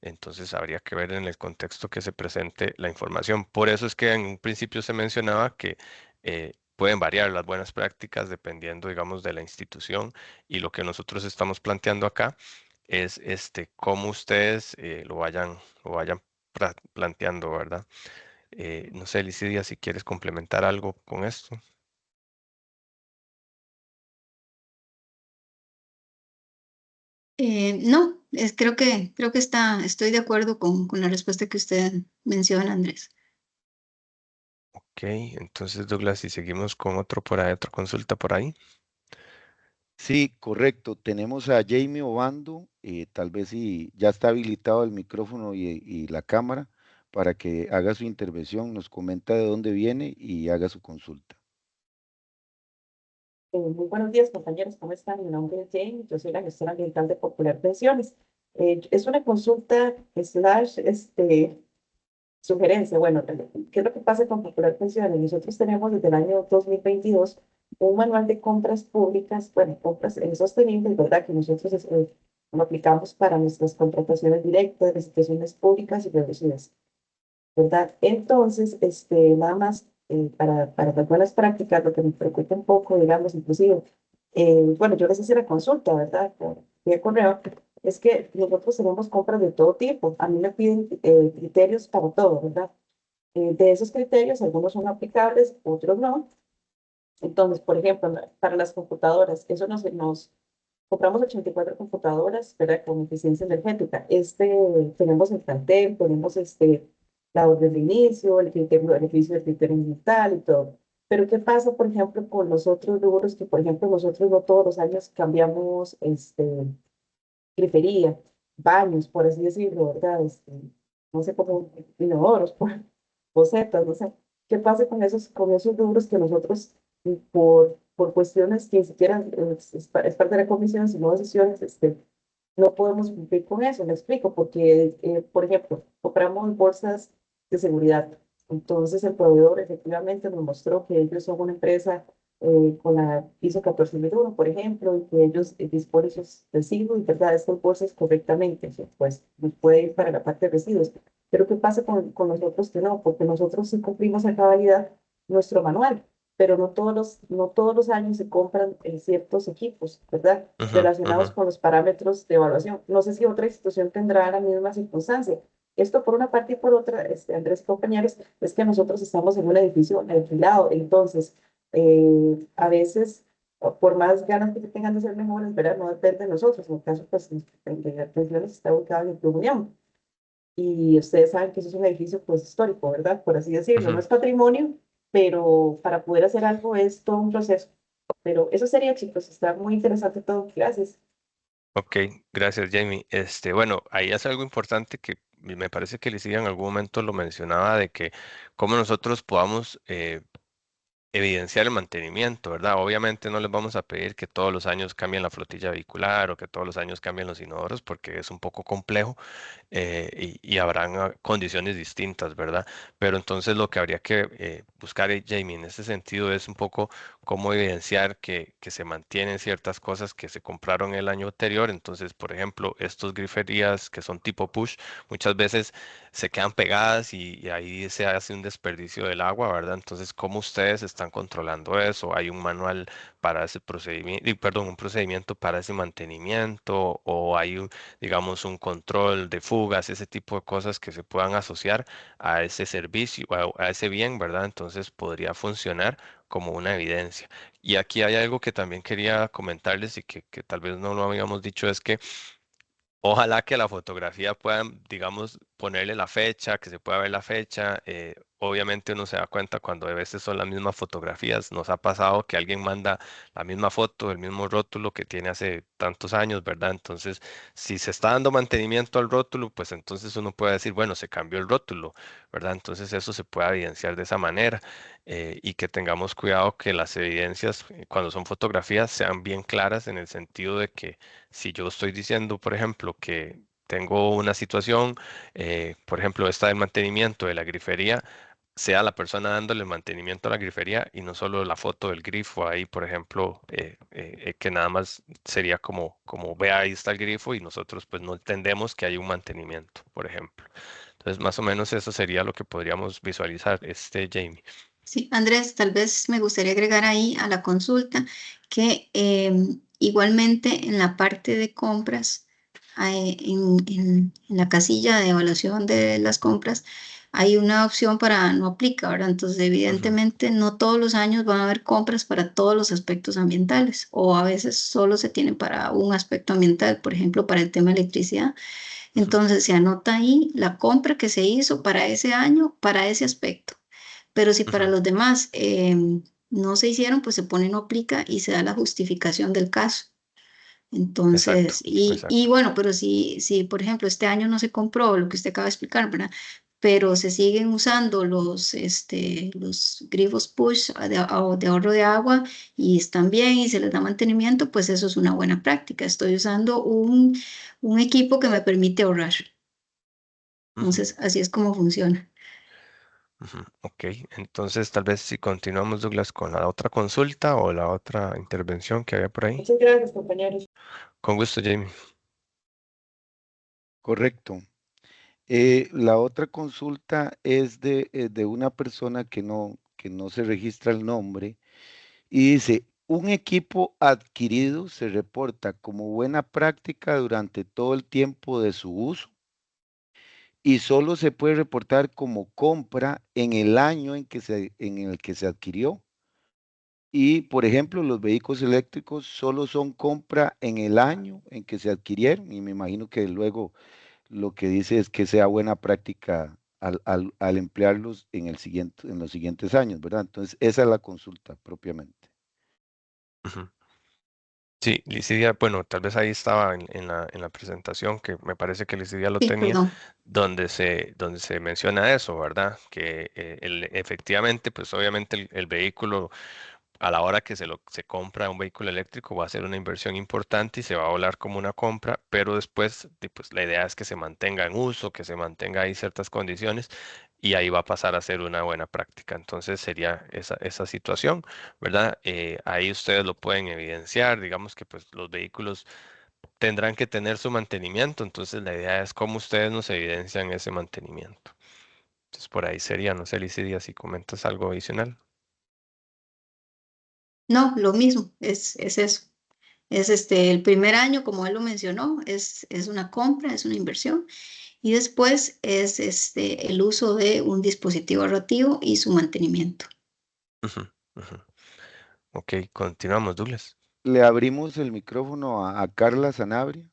Entonces habría que ver en el contexto que se presente la información. Por eso es que en un principio se mencionaba que pueden variar las buenas prácticas dependiendo, digamos, de la institución y lo que nosotros estamos planteando acá es cómo ustedes lo vayan planteando, ¿verdad? No sé, Licidia, si quieres complementar algo con esto. No, creo que estoy de acuerdo con la respuesta que usted menciona, Andrés. Ok, entonces Douglas, si seguimos con otro por ahí, otra consulta por ahí. Sí, correcto. Tenemos a Jamie Obando, tal vez si ya está habilitado el micrófono y la cámara para que haga su intervención, nos comenta de dónde viene y haga su consulta. Muy buenos días, compañeros, ¿cómo están? Mi nombre es Jane, yo soy la gestora ambiental de Popular Pensiones. Es una consulta slash sugerencia. Bueno, ¿qué es lo que pasa con Popular Pensiones? Nosotros tenemos desde el año 2022 un manual de compras públicas, bueno, compras sostenibles, ¿verdad? Que nosotros lo aplicamos para nuestras contrataciones directas, licitaciones públicas y reducidas. ¿Verdad? Entonces, nada más para las buenas prácticas, lo que me preocupa un poco, digamos, inclusive, bueno, yo les hice la consulta, ¿verdad? Por vía correo, es que nosotros tenemos compras de todo tipo. A mí me piden criterios para todo, ¿verdad? De esos criterios, algunos son aplicables, otros no. Entonces, por ejemplo, para las computadoras, eso nos compramos 84 computadoras, ¿verdad? Con eficiencia energética. Tenemos el plantel, tenemos la orden de inicio, el criterio de beneficio del criterio ambiental y todo. Pero ¿qué pasa, por ejemplo, con los otros rubros que, por ejemplo, nosotros no todos los años cambiamos grifería, baños, por así decirlo, ¿verdad? No sé cómo, inodoros, bocetas, no sé. ¿Qué pasa con esos rubros que nosotros, por cuestiones que ni siquiera es parte de la comisión, sino decisiones, no podemos cumplir con eso? Me explico, porque, por ejemplo, compramos bolsas de seguridad. Entonces, el proveedor efectivamente nos mostró que ellos son una empresa con la ISO 14001, por ejemplo, y que ellos disponen sus residuos y, ¿verdad?, estas bolsas correctamente. Pues nos puede ir para la parte de residuos. Pero ¿qué pasa con nosotros que no? Porque nosotros sí cumplimos a cabalidad nuestro manual, pero no todos los años se compran ciertos equipos, ¿verdad?, Ujú, relacionados ujú. con los parámetros de evaluación. No sé si otra institución tendrá la misma circunstancia. Esto por una parte y por otra, Andrés y compañeros, es que nosotros estamos en un edificio alquilado, entonces a veces, por más ganas que tengan de ser mejores, ¿verdad?, no depende de nosotros. En el caso, pues, de pensiones está ubicado en el Club Unión. Y ustedes saben que eso es un edificio, pues, histórico, ¿verdad?, por así decirlo. No Ujú. es patrimonio, pero para poder hacer algo es todo un proceso. Pero eso sería, chicos, está muy interesante todo. Gracias. Ok, gracias, Jamie. Bueno, ahí hace algo importante que me parece que Licia en algún momento lo mencionaba de que cómo nosotros podamos evidenciar el mantenimiento, ¿verdad? Obviamente no les vamos a pedir que todos los años cambien la flotilla vehicular o que todos los años cambien los inodoros porque es un poco complejo, y habrán condiciones distintas, ¿verdad? Pero entonces lo que habría que buscar, Jamie, en ese sentido es un poco cómo evidenciar que se mantienen ciertas cosas que se compraron el año anterior. Entonces, por ejemplo, estos griferías que son tipo push, muchas veces se quedan pegadas y ahí se hace un desperdicio del agua, ¿verdad? Entonces, ¿cómo ustedes están controlando eso? ¿Hay un manual para ese procedimiento, perdón, un procedimiento para ese mantenimiento o hay digamos, un control de fugas, ese tipo de cosas que se puedan asociar a ese servicio, a ese bien, ¿verdad? Entonces podría funcionar como una evidencia. Y aquí hay algo que también quería comentarles y que tal vez no lo habíamos dicho, es que ojalá que la fotografía puedan, digamos, ponerle la fecha, que se pueda ver la fecha. Obviamente uno se da cuenta cuando a veces son las mismas fotografías. Nos ha pasado que alguien manda la misma foto, el mismo rótulo que tiene hace tantos años, ¿verdad? Entonces, si se está dando mantenimiento al rótulo, pues entonces uno puede decir, bueno, se cambió el rótulo, ¿verdad? Entonces eso se puede evidenciar de esa manera, y que tengamos cuidado que las evidencias, cuando son fotografías, sean bien claras en el sentido de que si yo estoy diciendo, por ejemplo, que tengo una situación, por ejemplo, esta del mantenimiento de la grifería, sea la persona dándole el mantenimiento a la grifería y no solo la foto del grifo ahí, por ejemplo, que nada más sería como vea, ahí está el grifo y nosotros pues no entendemos que hay un mantenimiento, por ejemplo. Entonces, más o menos eso sería lo que podríamos visualizar, Jamie. Sí, Andrés, tal vez me gustaría agregar ahí a la consulta que igualmente en la parte de compras, en la casilla de evaluación de las compras, hay una opción para no aplica, ¿verdad? Entonces, Ujú, evidentemente, no todos los años van a haber compras para todos los aspectos ambientales, o a veces solo se tienen para un aspecto ambiental, por ejemplo, para el tema de electricidad. ujú, Entonces, se anota ahí la compra que se hizo para ese año, para ese aspecto. Pero si para ujú. los demás no se hicieron, pues se pone no aplica y se da la justificación del caso. Exacto, Entonces, y exacto. bueno, pero si, por ejemplo, este año no se compró lo que usted acaba de explicar, ¿verdad? Pero se siguen usando los grifos push de ahorro de agua y están bien y se les da mantenimiento, pues eso es una buena práctica. Estoy usando un equipo que me permite ahorrar. Ujú, Entonces, así es como funciona. ujú. Ok, entonces tal vez si continuamos, Douglas, con la otra consulta o la otra intervención que había por ahí. Muchas gracias, compañeros. Con gusto, Jamie. Correcto. La otra consulta es de una persona que no se registra el nombre y dice, Un equipo adquirido se reporta como buena práctica durante todo el tiempo de su uso y solo se puede reportar como compra en el año en el que se adquirió. Y, por ejemplo, los vehículos eléctricos solo son compra en el año en que se adquirieron y me imagino que luego lo que dice es que sea buena práctica al emplearlos en los siguientes años, ¿verdad? Entonces, esa es la consulta propiamente. Ujú. Sí, Licidia, bueno, tal vez ahí estaba en la presentación, que me parece que Licidia lo Sí, tenía, perdón. donde se menciona eso, ¿verdad? Que efectivamente, pues obviamente el vehículo a la hora que se compra un vehículo eléctrico va a ser una inversión importante y se va a volar como una compra, pero después pues, la idea es que se mantenga en uso, que se mantenga ahí ciertas condiciones y ahí va a pasar a ser una buena práctica. Entonces sería esa situación, ¿verdad? Ahí ustedes lo pueden evidenciar, digamos que pues los vehículos tendrán que tener su mantenimiento, entonces la idea es cómo ustedes nos evidencian ese mantenimiento. Entonces por ahí sería, no sé, Licidia, si comentas algo adicional. No, lo mismo, es eso. Es el primer año, como él lo mencionó, es una compra, es una inversión. Y después es el uso de un dispositivo ahorrativo y su mantenimiento. Ujú, ujú. Ok, continuamos, Douglas. Le abrimos el micrófono a Carla Sanabria.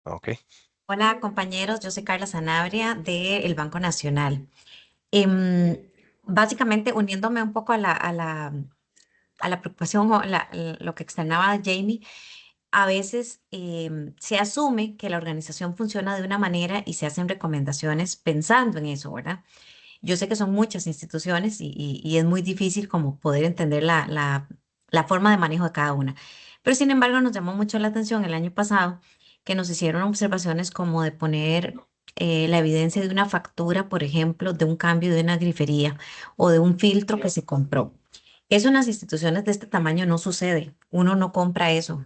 Ok. Hola compañeros, yo soy Carla Sanabria del Banco Nacional. Em, Básicamente uniéndome un poco a la preocupación o lo que externaba Jamie, a veces se asume que la organización funciona de una manera y se hacen recomendaciones pensando en eso, ¿verdad? Yo sé que son muchas instituciones y es muy difícil como poder entender la forma de manejo de cada una. Pero sin embargo nos llamó mucho la atención el año pasado que nos hicieron observaciones como de poner la evidencia de una factura, por ejemplo, de un cambio de una grifería o de un filtro que se compró. Eso en las instituciones de este tamaño no sucede. Uno no compra eso.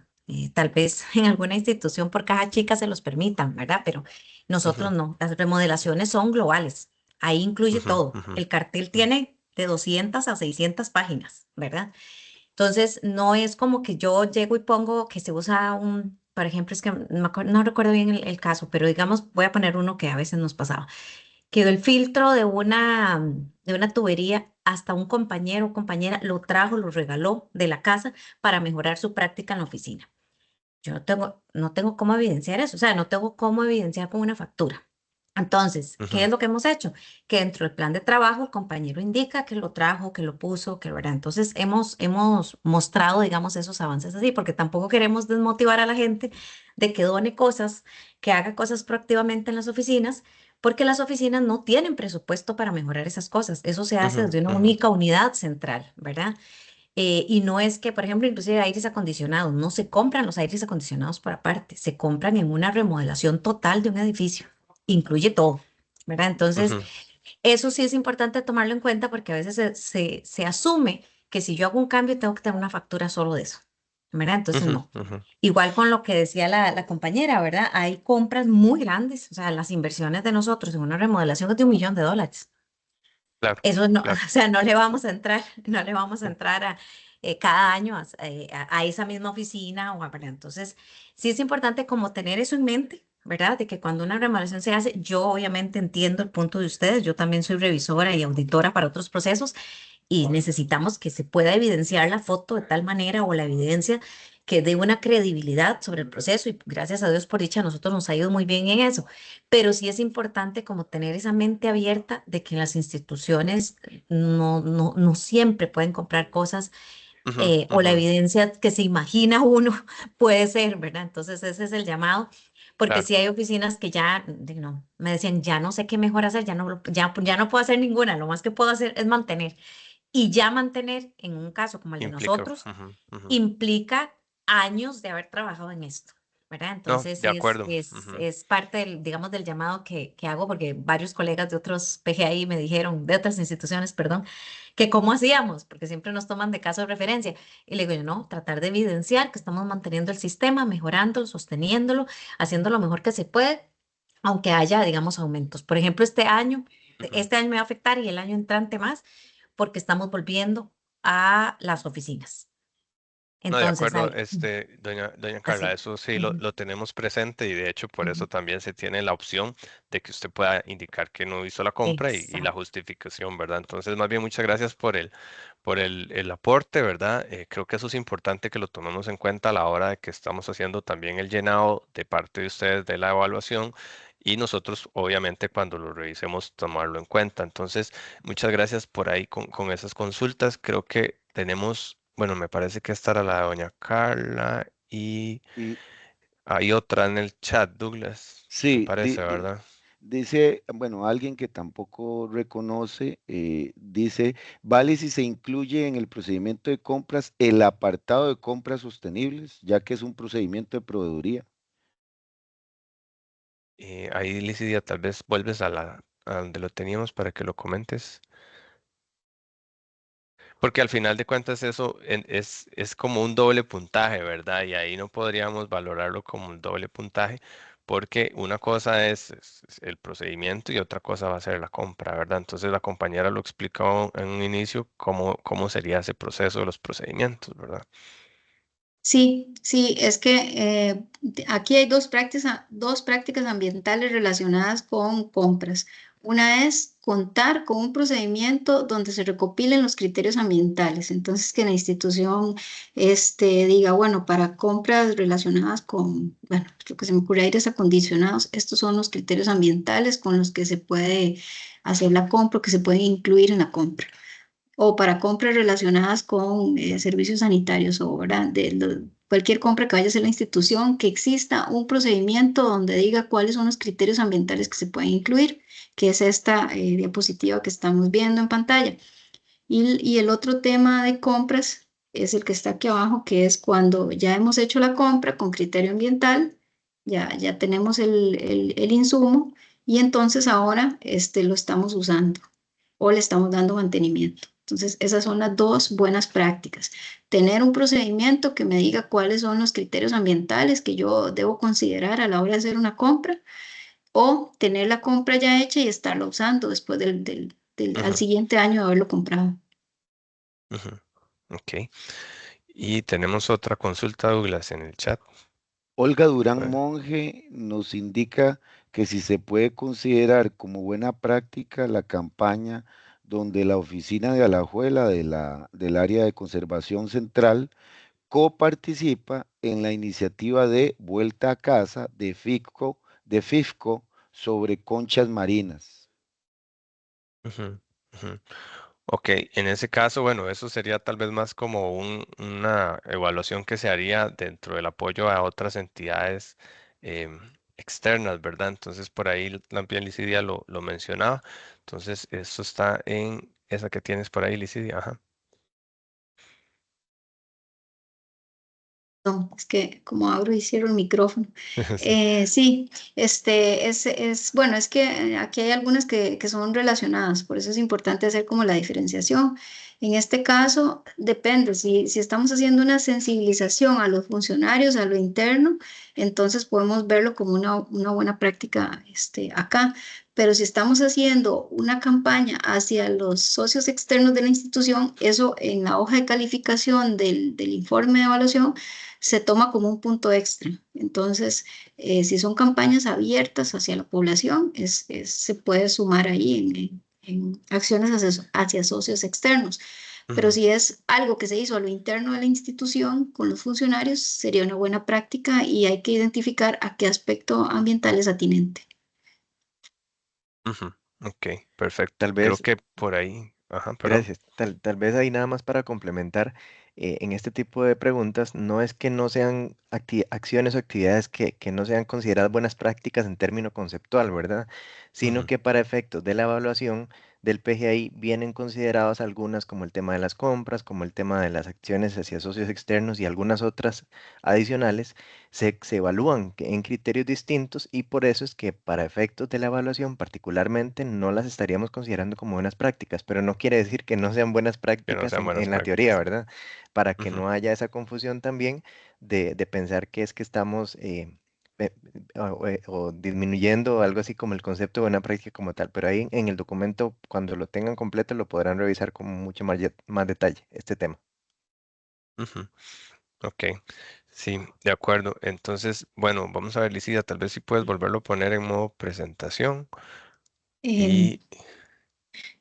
Tal vez en alguna institución por caja chica se los permitan, ¿verdad? Pero nosotros Ujú, no. Las remodelaciones son globales. Ahí incluye ujú, todo. ujú, El cartel ujú, tiene de 200 a 600 páginas, ¿verdad? Entonces, no es como que yo llego y pongo que se usa por ejemplo, es que no recuerdo bien el caso, pero digamos, voy a poner uno que a veces nos pasaba. Quedó el filtro de una tubería, hasta un compañero o compañera lo trajo, lo regaló de la casa para mejorar su práctica en la oficina. Yo no tengo cómo evidenciar eso, o sea, no tengo cómo evidenciar con una factura. Entonces, ¿qué ujú. es lo que hemos hecho? Que dentro del plan de trabajo el compañero indica que lo trajo, que lo puso, que lo hará. Entonces, hemos mostrado, digamos, esos avances así, porque tampoco queremos desmotivar a la gente de que done cosas, que haga cosas proactivamente en las oficinas, porque las oficinas no tienen presupuesto para mejorar esas cosas. Eso se hace Ujú, desde una ujú. única unidad central, ¿verdad? Y no es que, por ejemplo, inclusive aires acondicionados, no se compran los aires acondicionados por aparte, se compran en una remodelación total de un edificio, incluye todo, ¿verdad? Entonces, Ujú, eso sí es importante tomarlo en cuenta porque a veces se asume que si yo hago un cambio tengo que tener una factura solo de eso, ¿verdad? Entonces, ujú, no. ujú. Igual con lo que decía la compañera, ¿verdad? Hay compras muy grandes, o sea, las inversiones de nosotros en una remodelación es de $1 millón. Claro, Eso no, claro. o sea, no le vamos a entrar, no le vamos a entrar cada año a esa misma oficina o ¿verdad? Entonces, sí es importante como tener eso en mente, ¿verdad? De que cuando una remodelación se hace, yo obviamente entiendo el punto de ustedes, yo también soy revisora y auditora para otros procesos y necesitamos que se pueda evidenciar la foto de tal manera o la evidencia que dé una credibilidad sobre el proceso y gracias a Dios por dicha a nosotros nos ha ido muy bien en eso, pero sí es importante como tener esa mente abierta de que las instituciones no siempre pueden comprar cosas Ujú, o la ujú. evidencia que se imagina uno puede ser, ¿verdad? Entonces ese es el llamado. Porque Claro. sí hay oficinas que ya, no, me decían, ya no sé qué mejor hacer, ya no puedo hacer ninguna, lo más que puedo hacer es mantener. Y ya mantener, en un caso como el de Implica. nosotros, Ujú, ujú. implica años de haber trabajado en esto, ¿verdad? No, Entonces de acuerdo. Ujú, es parte del, digamos, del llamado que hago, porque varios colegas de otros PGI me dijeron, de otras instituciones, perdón, que cómo hacíamos, porque siempre nos toman de caso de referencia. Y le digo yo, no, tratar de evidenciar que estamos manteniendo el sistema, mejorándolo, sosteniéndolo, haciendo lo mejor que se puede, aunque haya, digamos, aumentos. Por ejemplo, ujú. este año me va a afectar y el año entrante más porque estamos volviendo a las oficinas. No, de Entonces, acuerdo, hay, doña Carla, así. eso sí Ujú, lo tenemos presente y de hecho por eso ujú. también se tiene la opción de que usted pueda indicar que no hizo la compra y la Exacto. justificación, ¿verdad? Entonces, más bien muchas gracias por el aporte, ¿verdad? Creo que eso es importante que lo tomemos en cuenta a la hora de que estamos haciendo también el llenado de parte de ustedes de la evaluación y nosotros, obviamente, cuando lo revisemos, tomarlo en cuenta. Entonces, muchas gracias por ahí con esas consultas. Creo que tenemos, bueno, me parece que esta era la de doña Carla y Y hay otra en el chat, Douglas, me sí, parece, ¿verdad? dice, bueno, alguien que tampoco reconoce, dice, vale si se incluye en el procedimiento de compras el apartado de compras sostenibles, ya que es un procedimiento de proveeduría. Ahí, Licidia, tal vez vuelves a donde lo teníamos para que lo comentes. Porque al final de cuentas eso es como un doble puntaje, ¿verdad? Y ahí no podríamos valorarlo como un doble puntaje, porque una cosa es el procedimiento y otra cosa va a ser la compra, ¿verdad? Entonces la compañera lo explicó en un inicio cómo sería ese proceso de los procedimientos, ¿verdad? Sí, sí, es que aquí hay dos prácticas ambientales relacionadas con compras. Una es contar con un procedimiento donde se recopilen los criterios ambientales. Entonces, que la institución diga, bueno, para compras relacionadas con, bueno, lo que se me ocurre, aires acondicionados, estos son los criterios ambientales con los que se puede hacer la compra, o que se pueden incluir en la compra o para compras relacionadas con servicios sanitarios o ¿verdad? Cualquier compra que vaya a hacer la institución, que exista un procedimiento donde diga cuáles son los criterios ambientales que se pueden incluir, que es esta diapositiva que estamos viendo en pantalla. Y el otro tema de compras es el que está aquí abajo, que es cuando ya hemos hecho la compra con criterio ambiental, ya tenemos el insumo y entonces ahora lo estamos usando o le estamos dando mantenimiento. Entonces, esas son las dos buenas prácticas. Tener un procedimiento que me diga cuáles son los criterios ambientales que yo debo considerar a la hora de hacer una compra o tener la compra ya hecha y estarla usando después al Ujú, siguiente año de haberlo comprado. ujú. Ok. Y tenemos otra consulta, Douglas, en el chat. Olga Durán Bueno, Monge nos indica que si se puede considerar como buena práctica la campaña donde la oficina de Alajuela del área de conservación central coparticipa en la iniciativa de Vuelta a Casa de FIFCO sobre conchas marinas. ujú, ujú. Ok, en ese caso, bueno, eso sería tal vez más como una evaluación que se haría dentro del apoyo a otras entidades em, externas, ¿verdad? Entonces, por ahí la amplia Licidia lo mencionaba. Entonces, eso está en esa que tienes por ahí, Licidia. Ajá. No, es que como abro y cierro el micrófono. Sí. Sí, bueno, es que aquí hay algunas que son relacionadas, por eso es importante hacer como la diferenciación. En este caso, depende, si estamos haciendo una sensibilización a los funcionarios, a lo interno, entonces podemos verlo como una buena práctica acá. Pero si estamos haciendo una campaña hacia los socios externos de la institución, eso en la hoja de calificación del informe de evaluación se toma como un punto extra. Entonces, si son campañas abiertas hacia la población, se puede sumar ahí en acciones hacia socios externos. Pero Ujú, si es algo que se hizo a lo interno de la institución con los funcionarios, sería una buena práctica y hay que identificar a qué aspecto ambiental es atinente. ujú. Ok, perfecto. Tal Creo vez, que por ahí. Ajá, perdón. gracias, tal vez ahí nada más para complementar, en este tipo de preguntas, no es que no sean acciones o actividades que no sean consideradas buenas prácticas en término conceptual, ¿verdad? Sino Ujú, que para efectos de la evaluación del PGI vienen consideradas algunas como el tema de las compras, como el tema de las acciones hacia socios externos y algunas otras adicionales se evalúan en criterios distintos y por eso es que para efectos de la evaluación particularmente no las estaríamos considerando como buenas prácticas, pero no quiere decir que no sean buenas que no prácticas sean buenas en la teoría, prácticas. ¿verdad? Para que Ujú, no haya esa confusión también de pensar que es que estamos o disminuyendo algo así como el concepto de buena práctica como tal, pero ahí en el documento, cuando lo tengan completo, lo podrán revisar con mucho más detalle, este tema. ujú. Ok, sí, de acuerdo. Entonces, bueno, vamos a ver, Licidia, tal vez si puedes volverlo a poner en modo presentación Em, y,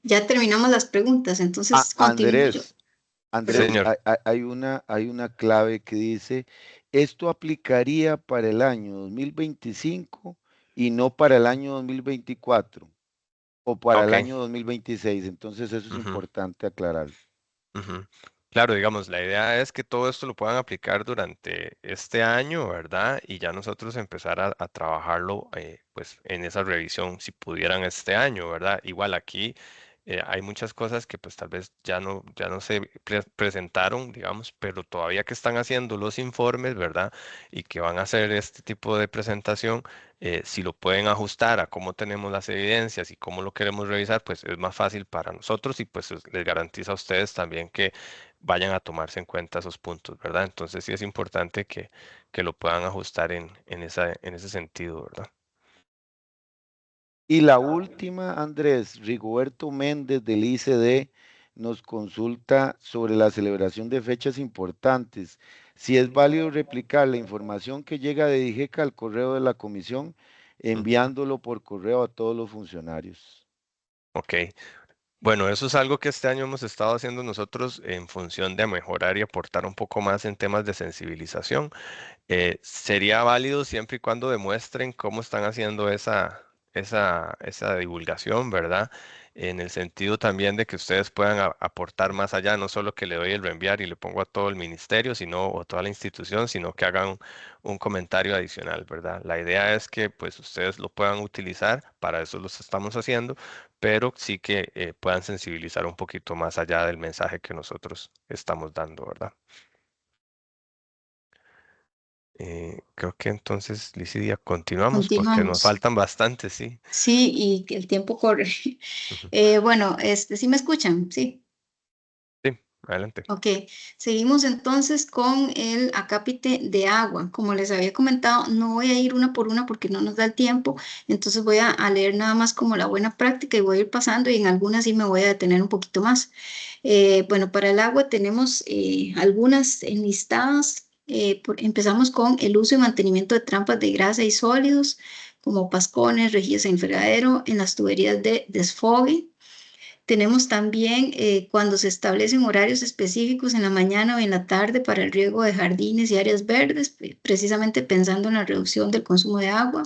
ya terminamos las preguntas, entonces continúo yo, sí, ¿verdad? Andrés, señor. hay una clave que dice, esto aplicaría para el año 2025 y no para el año 2024 o para el Ok. año 2026. Entonces eso es Ujú. importante aclarar. Ujú. Claro, digamos, la idea es que todo esto lo puedan aplicar durante este año, ¿verdad? Y ya nosotros empezar a trabajarlo, pues, en esa revisión, si pudieran este año, ¿verdad? Igual aquí hay muchas cosas que, pues, tal vez ya no se presentaron, digamos, pero todavía que están haciendo los informes, ¿verdad? Y que van a hacer este tipo de presentación, si lo pueden ajustar a cómo tenemos las evidencias y cómo lo queremos revisar, pues es más fácil para nosotros y pues les garantiza a ustedes también que vayan a tomarse en cuenta esos puntos, ¿verdad? Entonces sí es importante que lo puedan ajustar en ese sentido, ¿verdad? Y la última, Andrés, Rigoberto Méndez del ICD nos consulta sobre la celebración de fechas importantes. Si es válido replicar la información que llega de DIGECA al correo de la comisión, Ujú. enviándolo por correo a todos los funcionarios. Ok. Bueno, eso es algo que este año hemos estado haciendo nosotros en función de mejorar y aportar un poco más en temas de sensibilización. Sería válido siempre y cuando demuestren cómo están haciendo esa divulgación, ¿verdad? En el sentido también de que ustedes puedan aportar más allá, no solo que le doy el reenviar y le pongo a todo el ministerio, sino, o toda la institución, sino que hagan un comentario adicional, ¿verdad? La idea es que pues ustedes lo puedan utilizar, para eso los estamos haciendo, pero sí que puedan sensibilizar un poquito más allá del mensaje que nosotros estamos dando, ¿verdad? Creo que entonces, Licidia, continuamos porque nos Continuamos. faltan bastantes, sí. Sí, y que el tiempo corre. Ujú. Bueno, ¿sí me escuchan? Sí. Sí, adelante. Ok, seguimos entonces con el acápite de agua. Como les había comentado, no voy a ir una por una porque no nos da el tiempo, entonces voy a leer nada más como la buena práctica y voy a ir pasando y en algunas sí me voy a detener un poquito más. Bueno, para el agua tenemos algunas enlistadas. Empezamos con el uso y mantenimiento de trampas de grasa y sólidos, como pascones, rejillas en fregadero, en las tuberías de desfogue. Tenemos también cuando se establecen horarios específicos en la mañana o en la tarde para el riego de jardines y áreas verdes, precisamente pensando en la reducción del consumo de agua.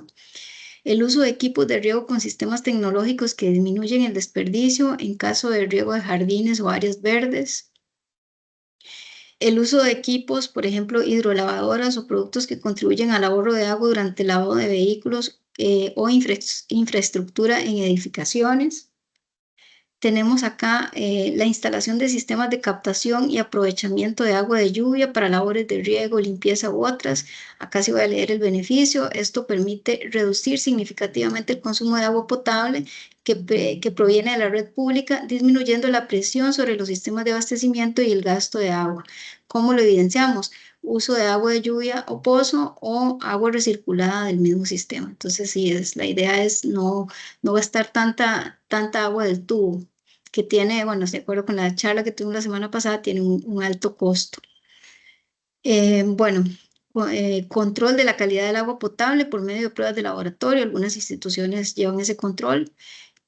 El uso de equipos de riego con sistemas tecnológicos que disminuyen el desperdicio en caso de riego de jardines o áreas verdes. El uso de equipos, por ejemplo, hidrolavadoras o productos que contribuyen al ahorro de agua durante el lavado de vehículos o infraestructura en edificaciones. Tenemos acá la instalación de sistemas de captación y aprovechamiento de agua de lluvia para labores de riego, limpieza u otras. Acá sí voy a leer el beneficio. Esto permite reducir significativamente el consumo de agua potable que proviene de la red pública, disminuyendo la presión sobre los sistemas de abastecimiento y el gasto de agua. ¿Cómo lo evidenciamos? Uso de agua de lluvia o pozo o agua recirculada del mismo sistema. Entonces, sí, la idea es no gastar tanta agua del tubo, que tiene, bueno, de acuerdo con la charla que tuvimos la semana pasada, tiene un alto costo. Bueno, control de la calidad del agua potable por medio de pruebas de laboratorio. Algunas instituciones llevan ese control.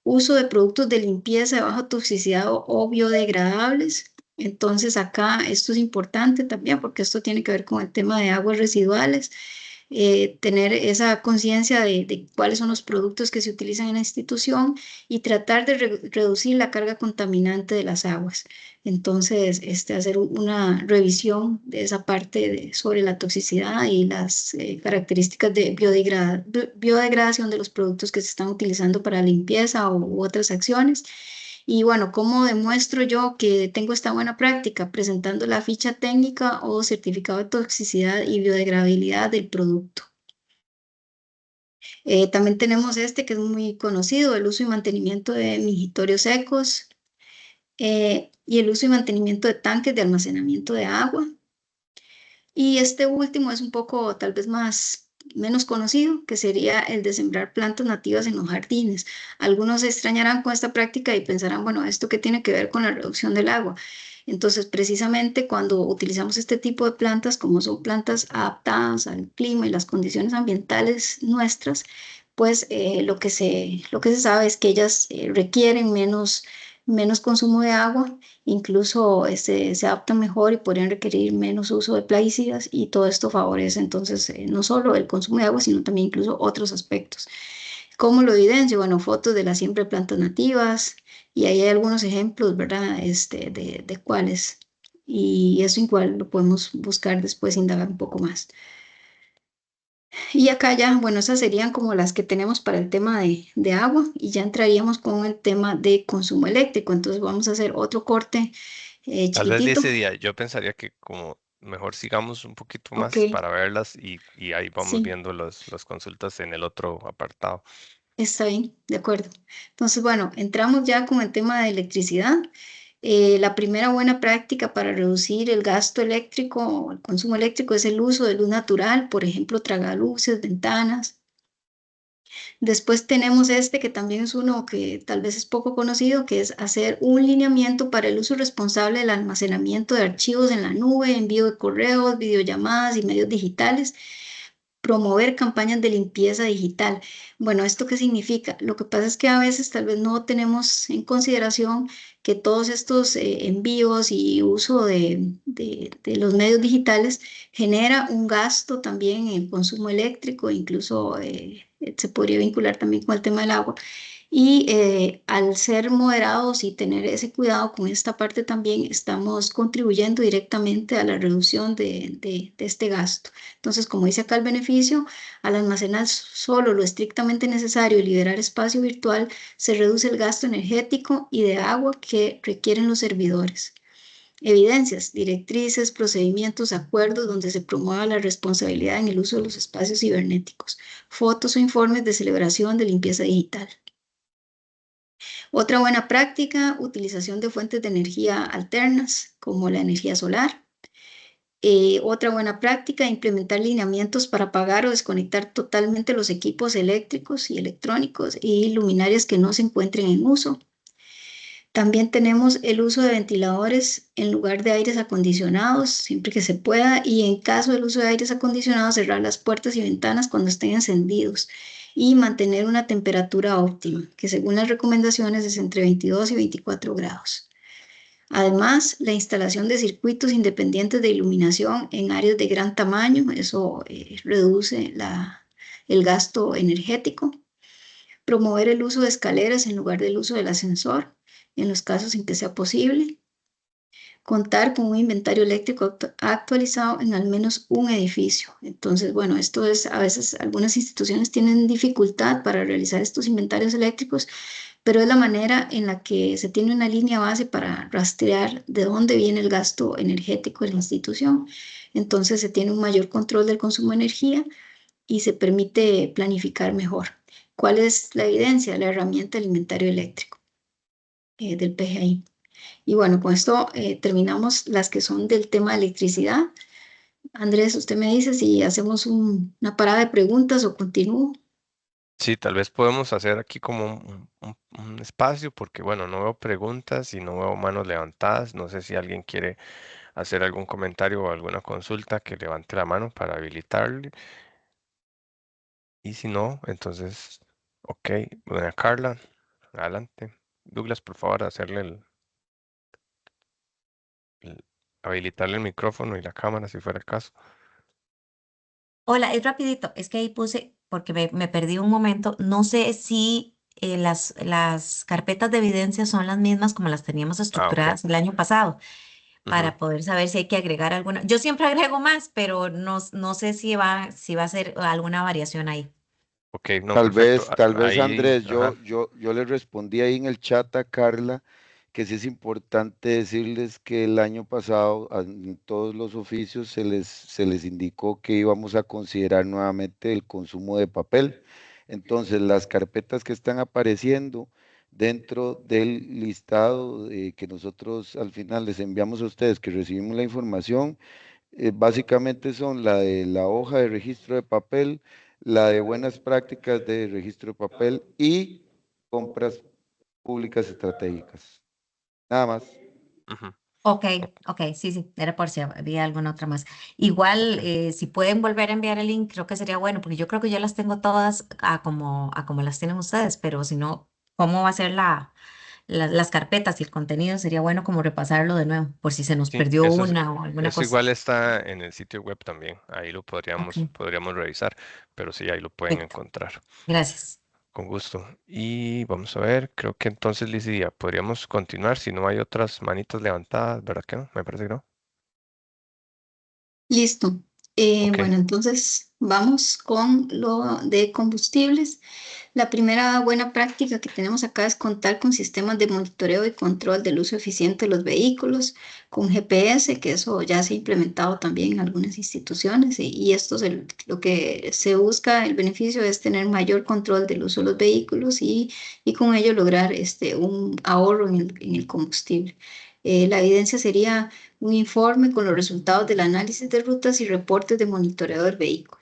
Uso de productos de limpieza de baja toxicidad o biodegradables. Entonces acá esto es importante también porque esto tiene que ver con el tema de aguas residuales. Tener esa conciencia de cuáles son los productos que se utilizan en la institución y tratar de reducir la carga contaminante de las aguas. Entonces, hacer una revisión de esa parte sobre la toxicidad y las características de biodegradación de los productos que se están utilizando para limpieza u otras acciones. Y bueno, ¿cómo demuestro yo que tengo esta buena práctica? Presentando la ficha técnica o certificado de toxicidad y biodegradabilidad del producto. También tenemos este que es muy conocido, el uso y mantenimiento de mingitorios secos y el uso y mantenimiento de tanques de almacenamiento de agua. Y este último es un poco tal vez menos conocido, que sería el de sembrar plantas nativas en los jardines. Algunos se extrañarán con esta práctica y pensarán, bueno, ¿esto qué tiene que ver con la reducción del agua? Entonces, precisamente cuando utilizamos este tipo de plantas, como son plantas adaptadas al clima y las condiciones ambientales nuestras, pues lo que se sabe es que ellas requieren menos consumo de agua, incluso se adaptan mejor y podrían requerir menos uso de plaguicidas y todo esto favorece entonces no solo el consumo de agua, sino también incluso otros aspectos. ¿Cómo lo evidencio? Bueno, fotos de la siembra de plantas nativas y ahí hay algunos ejemplos, ¿verdad? De cuáles. Y eso igual lo podemos buscar después, indagar un poco más. Y acá ya, bueno, esas serían como las que tenemos para el tema de agua y ya entraríamos con el tema de consumo eléctrico. Entonces vamos a hacer otro corte Tal vez de chiquitito. ese día, yo pensaría que como mejor sigamos un poquito Ok, más para verlas y ahí vamos sí, viendo las consultas en el otro apartado. está bien, de acuerdo. Entonces, bueno, entramos ya con el tema de electricidad. La primera buena práctica para reducir el gasto eléctrico o el consumo eléctrico es el uso de luz natural, por ejemplo, tragaluces, ventanas. Después tenemos este que también es uno que tal vez es poco conocido, que es hacer un lineamiento para el uso responsable del almacenamiento de archivos en la nube, envío de correos, videollamadas y medios digitales. Promover campañas de limpieza digital. Bueno, ¿esto qué significa? Lo que pasa es que a veces tal vez no tenemos en consideración que todos estos envíos y uso de los medios digitales genera un gasto también en consumo eléctrico, incluso se podría vincular también con el tema del agua. Y al ser moderados y tener ese cuidado con esta parte también, estamos contribuyendo directamente a la reducción de este gasto. Entonces, como dice acá el beneficio, al almacenar solo lo estrictamente necesario y liberar espacio virtual, se reduce el gasto energético y de agua que requieren los servidores. Evidencias, directrices, procedimientos, acuerdos donde se promueva la responsabilidad en el uso de los espacios cibernéticos. Fotos o informes de celebración de limpieza digital. Otra buena práctica, utilización de fuentes de energía alternas, como la energía solar. Otra buena práctica, implementar lineamientos para apagar o desconectar totalmente los equipos eléctricos y electrónicos y luminarias que no se encuentren en uso. También tenemos el uso de ventiladores en lugar de aires acondicionados, siempre que se pueda, y en caso del uso de aires acondicionados, cerrar las puertas y ventanas cuando estén encendidos y mantener una temperatura óptima, que según las recomendaciones es entre 22 y 24 grados. Además, la instalación de circuitos independientes de iluminación en áreas de gran tamaño, eso reduce el gasto energético. Promover el uso de escaleras en lugar del uso del ascensor, en los casos en que sea posible. Contar con un inventario eléctrico actualizado en al menos un edificio. Entonces, bueno, esto es, a veces algunas instituciones tienen dificultad para realizar estos inventarios eléctricos, pero es la manera en la que se tiene una línea base para rastrear de dónde viene el gasto energético de la institución. Entonces, se tiene un mayor control del consumo de energía y se permite planificar mejor. ¿Cuál es la evidencia? La herramienta del inventario eléctrico del PGI. Y bueno, con esto terminamos las que son del tema de electricidad. Andrés, usted me dice si hacemos una parada de preguntas o continúo. Sí, tal vez podemos hacer aquí como un espacio porque, bueno, no veo preguntas y no veo manos levantadas. No sé si alguien quiere hacer algún comentario o alguna consulta que levante la mano para habilitarle. Y si no, entonces, ok, doña Carla, adelante. Douglas, por favor, hacerle habilitarle el micrófono y la cámara si fuera el caso. Hola, es rapidito, es que ahí puse, porque me perdí un momento, no sé si las carpetas de evidencia son las mismas como las teníamos Ah, ok. estructuradas el año pasado, Ujú. para poder saber si hay que agregar alguna. Yo siempre agrego más, pero no sé si va a ser alguna variación ahí. Ok, no, perfecto. Tal vez Ahí, Andrés, ajá. yo le respondí ahí en el chat a Carla que sí es importante decirles que el año pasado en todos los oficios se les indicó que íbamos a considerar nuevamente el consumo de papel. Entonces, las carpetas que están apareciendo dentro del listado que nosotros al final les enviamos a ustedes, que recibimos la información, básicamente son la de la hoja de registro de papel, la de buenas prácticas de registro de papel y compras públicas estratégicas. Nada más. Ujú. Ok, ok, sí, sí, era por si había alguna otra más. Igual, Ok. si pueden volver a enviar el link, creo que sería bueno, porque yo creo que yo las tengo todas a como las tienen ustedes, pero si no, ¿cómo va a ser las carpetas y el contenido? Sería bueno como repasarlo de nuevo, por si se nos Sí, perdió una o alguna eso cosa. igual está en el sitio web también. Ahí lo Ok, podríamos revisar, pero sí, ahí lo pueden perfecto. encontrar. Gracias. Con gusto. Y vamos a ver, creo que entonces, Licia, podríamos continuar si no hay otras manitas levantadas, ¿verdad que no? Me parece que no. Listo. Ok. Bueno, entonces vamos con lo de combustibles. La primera buena práctica que tenemos acá es contar con sistemas de monitoreo y control del uso eficiente de los vehículos, con GPS, que eso ya se ha implementado también en algunas instituciones, y esto es lo que se busca, el beneficio es tener mayor control del uso de los vehículos y con ello lograr un ahorro en el combustible. La evidencia sería un informe con los resultados del análisis de rutas y reportes de monitoreo del vehículo.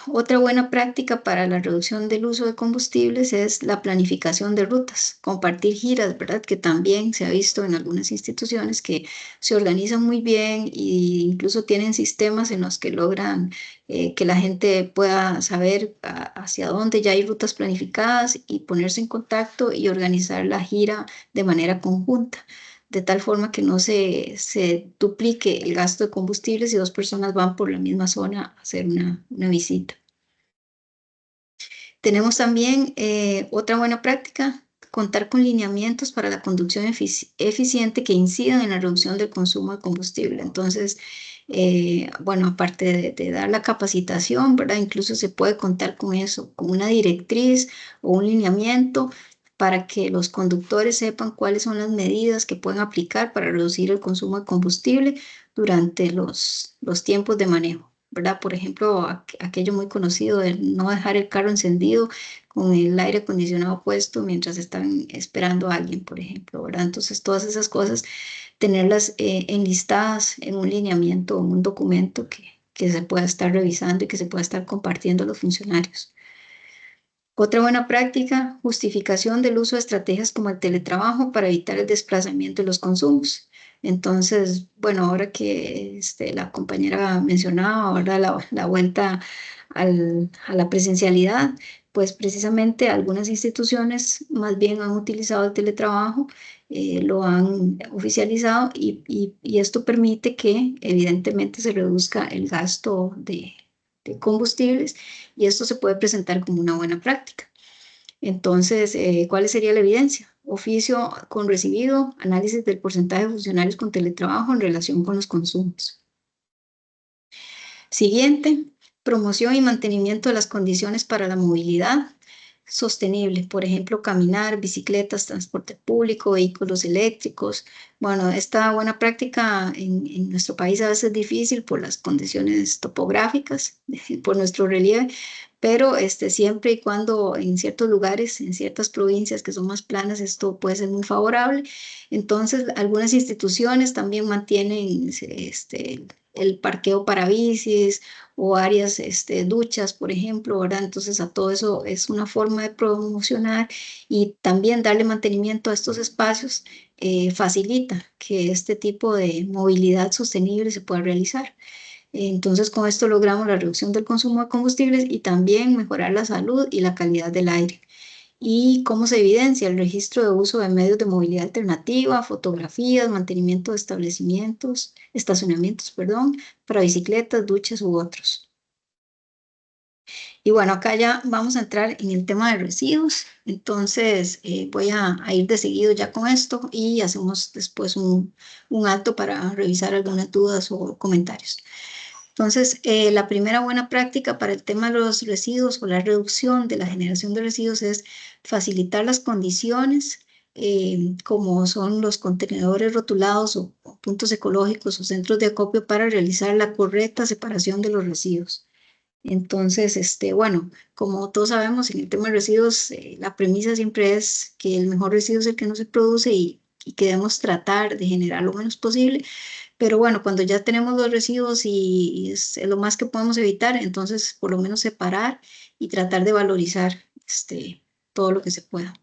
Otra buena práctica para la reducción del uso de combustibles es la planificación de rutas, compartir giras, ¿verdad? Que también se ha visto en algunas instituciones que se organizan muy bien e incluso tienen sistemas en los que logran que la gente pueda saber hacia dónde ya hay rutas planificadas y ponerse en contacto y organizar la gira de manera conjunta, de tal forma que no se duplique el gasto de combustible si dos personas van por la misma zona a hacer una visita. Tenemos también otra buena práctica, contar con lineamientos para la conducción eficiente que incidan en la reducción del consumo de combustible. Entonces, bueno, aparte de dar la capacitación, ¿verdad? Incluso se puede contar con eso, con una directriz o un lineamiento para que los conductores sepan cuáles son las medidas que pueden aplicar para reducir el consumo de combustible durante los tiempos de manejo, ¿verdad? Por ejemplo, aquello muy conocido de no dejar el carro encendido con el aire acondicionado puesto mientras están esperando a alguien, por ejemplo, ¿verdad? Entonces, todas esas cosas, tenerlas enlistadas en un lineamiento o en un documento que se pueda estar revisando y que se pueda estar compartiendo a los funcionarios. Otra buena práctica, justificación del uso de estrategias como el teletrabajo para evitar el desplazamiento de los consumos. Entonces, bueno, ahora que la compañera mencionaba, ahora la vuelta a la presencialidad, pues precisamente algunas instituciones más bien han utilizado el teletrabajo, lo han oficializado y esto permite que evidentemente se reduzca el gasto de combustibles y esto se puede presentar como una buena práctica. Entonces, ¿cuál sería la evidencia? Oficio con recibido, análisis del porcentaje de funcionarios con teletrabajo en relación con los consumos. Siguiente, promoción y mantenimiento de las condiciones para la movilidad sostenible, por ejemplo, caminar, bicicletas, transporte público, vehículos eléctricos. Bueno, esta buena práctica en nuestro país a veces es difícil por las condiciones topográficas, por nuestro relieve, pero siempre y cuando en ciertos lugares, en ciertas provincias que son más planas, esto puede ser muy favorable. Entonces, algunas instituciones también mantienen el parqueo para bicis o áreas, duchas, por ejemplo, ¿verdad? Entonces, a todo eso es una forma de promocionar y también darle mantenimiento a estos espacios facilita que este tipo de movilidad sostenible se pueda realizar. Entonces, con esto logramos la reducción del consumo de combustibles y también mejorar la salud y la calidad del aire. ¿Y cómo se evidencia? El registro de uso de medios de movilidad alternativa, fotografías, mantenimiento de estacionamientos, perdón, para bicicletas, duchas u otros. Y bueno, acá ya vamos a entrar en el tema de residuos. Entonces, voy a ir de seguido ya con esto y hacemos después un alto para revisar algunas dudas o comentarios. Entonces, la primera buena práctica para el tema de los residuos o la reducción de la generación de residuos es facilitar las condiciones como son los contenedores rotulados o puntos ecológicos o centros de acopio para realizar la correcta separación de los residuos. Entonces, bueno, como todos sabemos, en el tema de residuos, la premisa siempre es que el mejor residuo es el que no se produce y que debemos tratar de generar lo menos posible. Pero bueno, cuando ya tenemos los residuos y es lo más que podemos evitar, entonces por lo menos separar y tratar de valorizar todo lo que se pueda.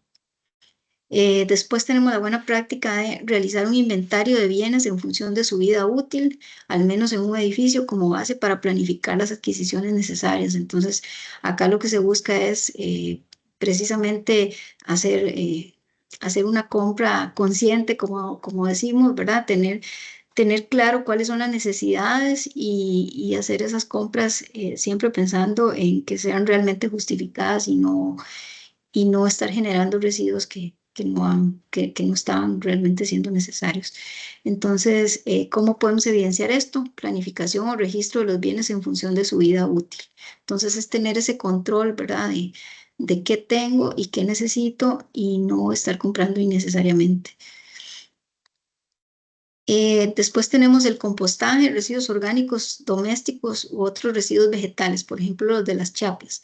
Después tenemos la buena práctica de realizar un inventario de bienes en función de su vida útil, al menos en un edificio, como base para planificar las adquisiciones necesarias. Entonces, acá lo que se busca es precisamente hacer una compra consciente, como decimos, ¿verdad? Tener claro cuáles son las necesidades y hacer esas compras siempre pensando en que sean realmente justificadas y no estar generando residuos que no estaban realmente siendo necesarios. Entonces, ¿cómo podemos evidenciar esto? Planificación o registro de los bienes en función de su vida útil. Entonces, es tener ese control, ¿verdad? De qué tengo y qué necesito y no estar comprando innecesariamente. Después tenemos el compostaje, residuos orgánicos domésticos u otros residuos vegetales, por ejemplo, los de las chapas.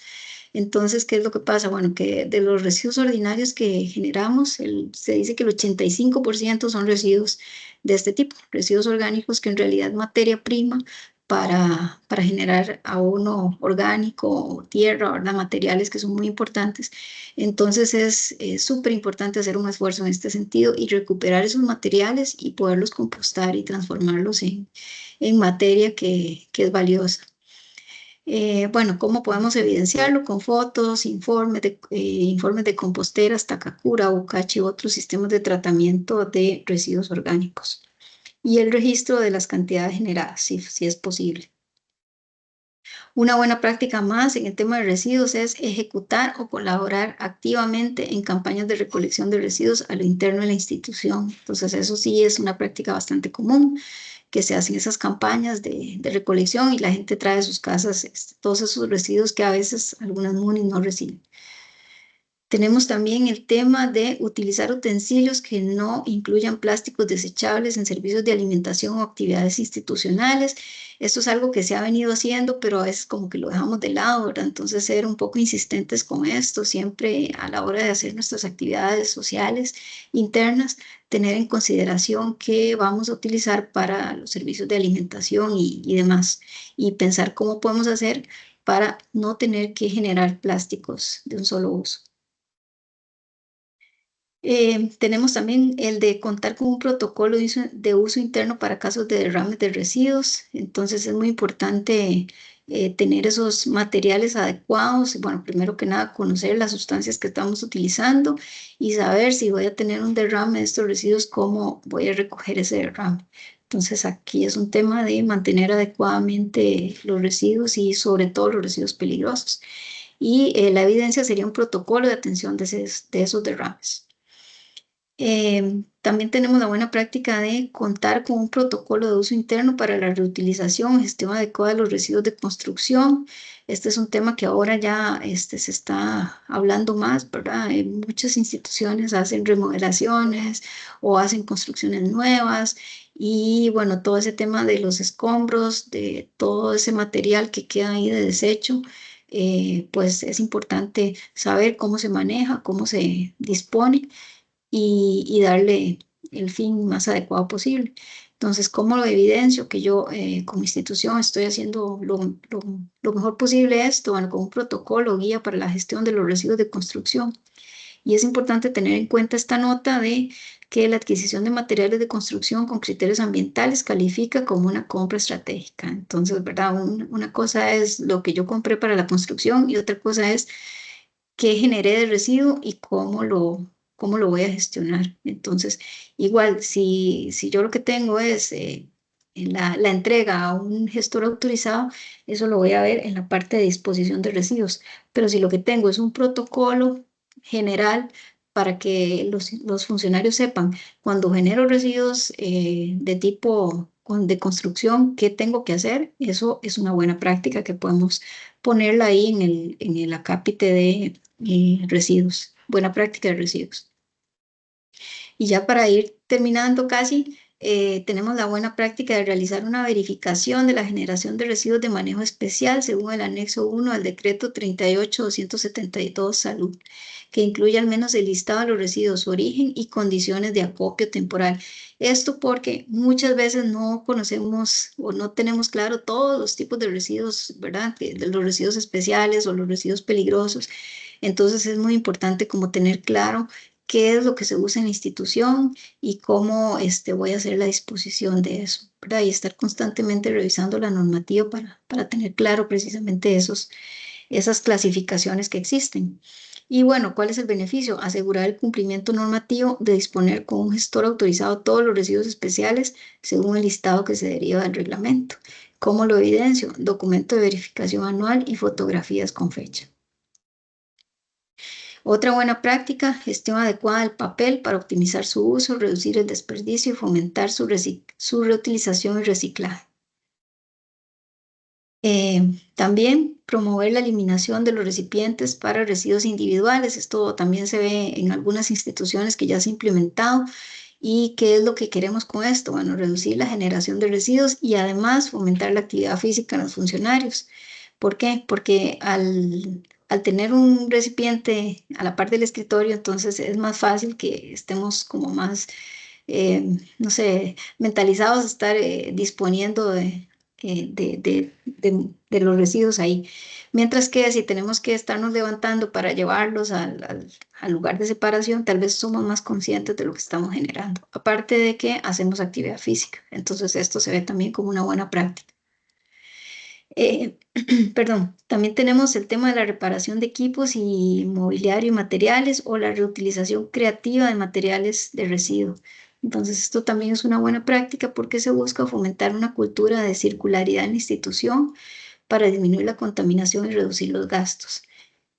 Entonces, ¿qué es lo que pasa? Bueno, que de los residuos ordinarios que generamos, se dice que el 85% son residuos de este tipo, residuos orgánicos que en realidad es materia prima para generar abono orgánico o tierra, ¿verdad? Materiales que son muy importantes. Entonces es súper importante hacer un esfuerzo en este sentido y recuperar esos materiales y poderlos compostar y transformarlos en materia que es valiosa. Bueno, ¿cómo podemos evidenciarlo? Con fotos, informes de composteras, Takakura, Bucachi u otros sistemas de tratamiento de residuos orgánicos. Y el registro de las cantidades generadas, si es posible. Una buena práctica más en el tema de residuos es ejecutar o colaborar activamente en campañas de recolección de residuos a lo interno de la institución. Entonces, eso sí es una práctica bastante común, que se hacen esas campañas de recolección y la gente trae a sus casas todos esos residuos que a veces algunas MUNI no reciben. Tenemos también el tema de utilizar utensilios que no incluyan plásticos desechables en servicios de alimentación o actividades institucionales. Esto es algo que se ha venido haciendo, pero a veces como que lo dejamos de lado, ¿verdad? Entonces, ser un poco insistentes con esto, siempre a la hora de hacer nuestras actividades sociales internas, tener en consideración qué vamos a utilizar para los servicios de alimentación y demás, y pensar cómo podemos hacer para no tener que generar plásticos de un solo uso. Tenemos también el de contar con un protocolo de uso interno para casos de derrames de residuos. Entonces es muy importante tener esos materiales adecuados. Bueno, primero que nada, conocer las sustancias que estamos utilizando y saber si voy a tener un derrame de estos residuos, cómo voy a recoger ese derrame. Entonces aquí es un tema de mantener adecuadamente los residuos y sobre todo los residuos peligrosos. Y la evidencia sería un protocolo de atención de esos derrames. También tenemos la buena práctica de contar con un protocolo de uso interno para la reutilización, gestión adecuada de los residuos de construcción. Este es un tema que ahora ya se está hablando más, ¿verdad? Muchas instituciones hacen remodelaciones o hacen construcciones nuevas y bueno, todo ese tema de los escombros, de todo ese material que queda ahí de desecho. Pues es importante saber cómo se maneja, cómo se dispone y darle el fin más adecuado posible. Entonces, ¿cómo lo evidencio? Que yo como institución estoy haciendo lo mejor posible esto, bueno, con un protocolo guía para la gestión de los residuos de construcción. Y es importante tener en cuenta esta nota de que la adquisición de materiales de construcción con criterios ambientales califica como una compra estratégica. Entonces, ¿verdad? Una cosa es lo que yo compré para la construcción y otra cosa es qué generé de residuo y cómo lo voy a gestionar. Entonces, igual, si yo lo que tengo es la entrega a un gestor autorizado, eso lo voy a ver en la parte de disposición de residuos. Pero si lo que tengo es un protocolo general para que los funcionarios sepan cuando genero residuos de tipo de construcción, qué tengo que hacer, eso es una buena práctica que podemos ponerla ahí en el acápite de residuos, buena práctica de residuos. Y ya para ir terminando casi, tenemos la buena práctica de realizar una verificación de la generación de residuos de manejo especial según el anexo 1 al decreto 38.272 Salud, que incluye al menos el listado de los residuos, su origen y condiciones de acopio temporal. Esto porque muchas veces no conocemos o no tenemos claro todos los tipos de residuos, ¿verdad? De los residuos especiales o los residuos peligrosos. Entonces es muy importante como tener claro qué es lo que se usa en la institución y cómo voy a hacer la disposición de eso, ¿verdad? Y estar constantemente revisando la normativa para tener claro precisamente esas clasificaciones que existen. Y bueno, ¿cuál es el beneficio? Asegurar el cumplimiento normativo de disponer con un gestor autorizado todos los residuos especiales según el listado que se deriva del reglamento. ¿Cómo lo evidencio? Documento de verificación anual y fotografías con fecha. Otra buena práctica, gestión adecuada del papel para optimizar su uso, reducir el desperdicio y fomentar su reutilización y reciclaje. También promover la eliminación de los recipientes para residuos individuales. Esto también se ve en algunas instituciones que ya se ha implementado. ¿Y qué es lo que queremos con esto? Bueno, reducir la generación de residuos y además fomentar la actividad física en los funcionarios. ¿Por qué? Porque al tener un recipiente a la par del escritorio, entonces es más fácil que estemos como más, no sé, mentalizados a estar disponiendo de los residuos ahí. Mientras que si tenemos que estarnos levantando para llevarlos al lugar de separación, tal vez somos más conscientes de lo que estamos generando. Aparte de que hacemos actividad física. Entonces esto se ve también como una buena práctica. Perdón, también tenemos el tema de la reparación de equipos y mobiliario y materiales o la reutilización creativa de materiales de residuo. Entonces, esto también es una buena práctica porque se busca fomentar una cultura de circularidad en la institución para disminuir la contaminación y reducir los gastos.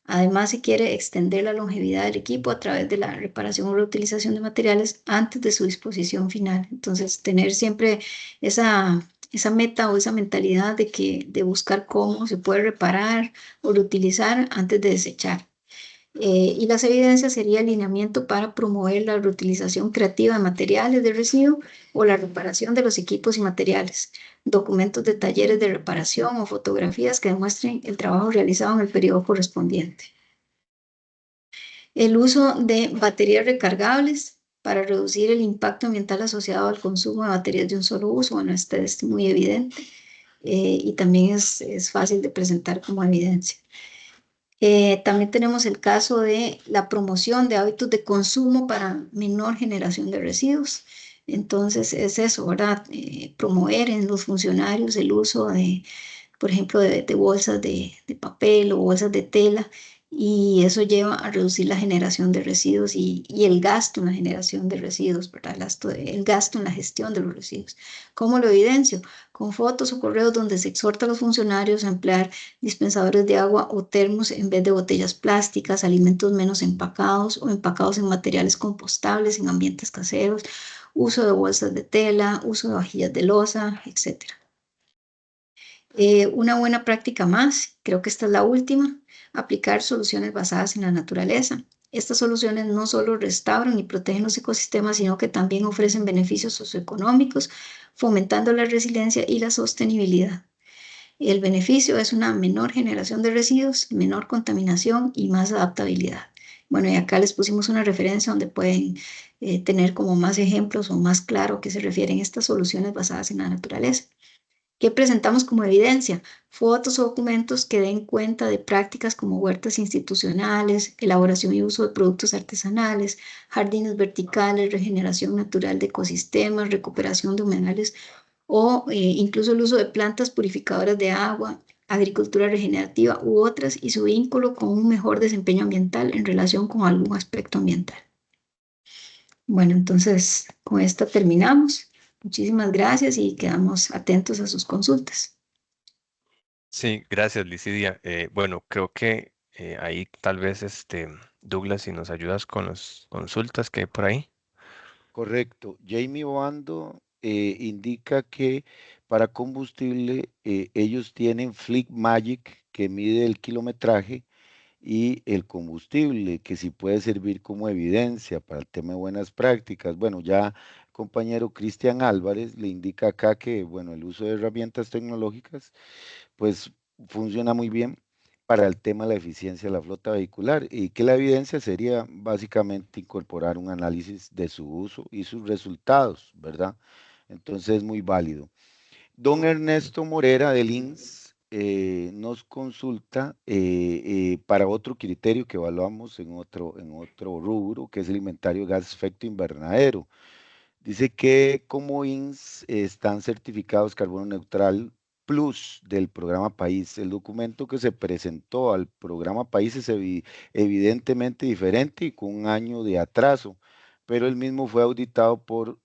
Además, se quiere extender la longevidad del equipo a través de la reparación o reutilización de materiales antes de su disposición final. Entonces, tener siempre esa meta o esa mentalidad de buscar cómo se puede reparar o reutilizar antes de desechar. Y las evidencias sería alineamiento para promover la reutilización creativa de materiales de residuo o la reparación de los equipos y materiales, documentos de talleres de reparación o fotografías que demuestren el trabajo realizado en el periodo correspondiente. El uso de baterías recargables para reducir el impacto ambiental asociado al consumo de baterías de un solo uso. Bueno, este es muy evidente y también es fácil de presentar como evidencia. También tenemos el caso de la promoción de hábitos de consumo para menor generación de residuos. Entonces es eso, ¿verdad? Promover en los funcionarios el uso de, por ejemplo, de bolsas de papel o bolsas de tela, y eso lleva a reducir la generación de residuos y el gasto en la generación de residuos, ¿verdad? El gasto en la gestión de los residuos. ¿Cómo lo evidencio? Con fotos o correos donde se exhorta a los funcionarios a emplear dispensadores de agua o termos en vez de botellas plásticas, alimentos menos empacados o empacados en materiales compostables en ambientes caseros, uso de bolsas de tela, uso de vajillas de loza, etc. Una buena práctica más, creo que esta es la última, aplicar soluciones basadas en la naturaleza. Estas soluciones no solo restauran y protegen los ecosistemas, sino que también ofrecen beneficios socioeconómicos, fomentando la resiliencia y la sostenibilidad. El beneficio es una menor generación de residuos, menor contaminación y más adaptabilidad. Bueno, y acá les pusimos una referencia donde pueden tener como más ejemplos o más claro a qué se refieren estas soluciones basadas en la naturaleza. ¿Qué presentamos como evidencia? Fotos o documentos que den cuenta de prácticas como huertas institucionales, elaboración y uso de productos artesanales, jardines verticales, regeneración natural de ecosistemas, recuperación de humedales o incluso el uso de plantas purificadoras de agua, agricultura regenerativa u otras, y su vínculo con un mejor desempeño ambiental en relación con algún aspecto ambiental. Bueno, entonces con esto terminamos. Muchísimas gracias y quedamos atentos a sus consultas. Sí, gracias, Licidia. Bueno, creo que ahí tal vez Douglas, si nos ayudas con las consultas que hay por ahí. Correcto. Jamie Obando indica que para combustible ellos tienen Fleet Magic que mide el kilometraje y el combustible, que sí puede servir como evidencia para el tema de buenas prácticas. Bueno, ya el compañero Cristian Álvarez le indica acá que, bueno, el uso de herramientas tecnológicas, pues funciona muy bien para el tema de la eficiencia de la flota vehicular y que la evidencia sería básicamente incorporar un análisis de su uso y sus resultados, ¿verdad? Entonces es muy válido. Don Ernesto Morera del INS nos consulta para otro criterio que evaluamos en otro rubro, que es el inventario de gas efecto invernadero. Dice que como INS están certificados carbono neutral plus del programa País. El documento que se presentó al programa País es evidentemente diferente y con un año de atraso, pero el mismo fue auditado por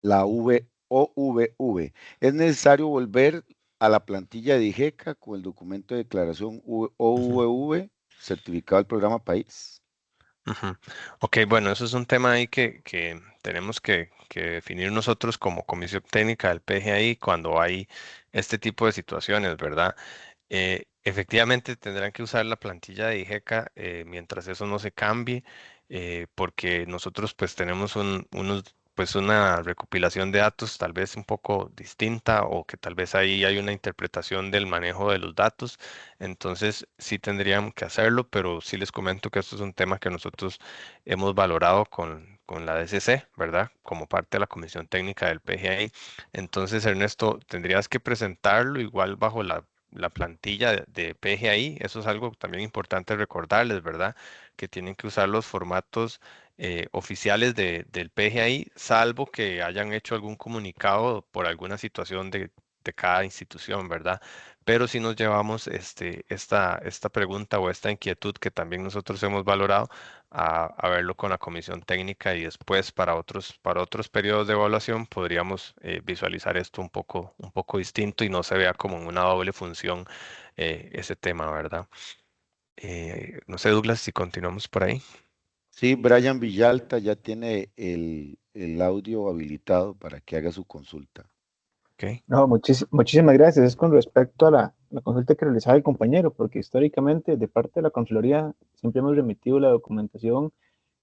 la OVV. Es necesario volver a la plantilla de IGECA con el documento de declaración Ujú, OVV, certificado del programa País. ujú. Ok, bueno, eso es un tema ahí que tenemos que definir nosotros como Comisión Técnica del PGI cuando hay este tipo de situaciones, ¿verdad? Efectivamente tendrán que usar la plantilla de IGECA mientras eso no se cambie, porque nosotros pues tenemos pues una recopilación de datos tal vez un poco distinta o que tal vez ahí hay una interpretación del manejo de los datos. Entonces sí tendrían que hacerlo, pero sí les comento que esto es un tema que nosotros hemos valorado con la DCC, ¿verdad? Como parte de la Comisión Técnica del PGI. Entonces, Ernesto, tendrías que presentarlo igual bajo la plantilla de PGI. Eso es algo también importante recordarles, ¿verdad? Que tienen que usar los formatos oficiales del PGI, salvo que hayan hecho algún comunicado por alguna situación de cada institución, ¿verdad? Pero si nos llevamos esta pregunta o esta inquietud que también nosotros hemos valorado a verlo con la comisión técnica y después para otros periodos de evaluación podríamos visualizar esto un poco distinto y no se vea como en una doble función ese tema, ¿verdad? No sé, Douglas, si continuamos por ahí. Sí, Brian Villalta ya tiene el audio habilitado para que haga su consulta. Ok. No, muchísimas gracias. Es con respecto a la consulta que realizaba el compañero, porque históricamente de parte de la Contraloría siempre hemos remitido la documentación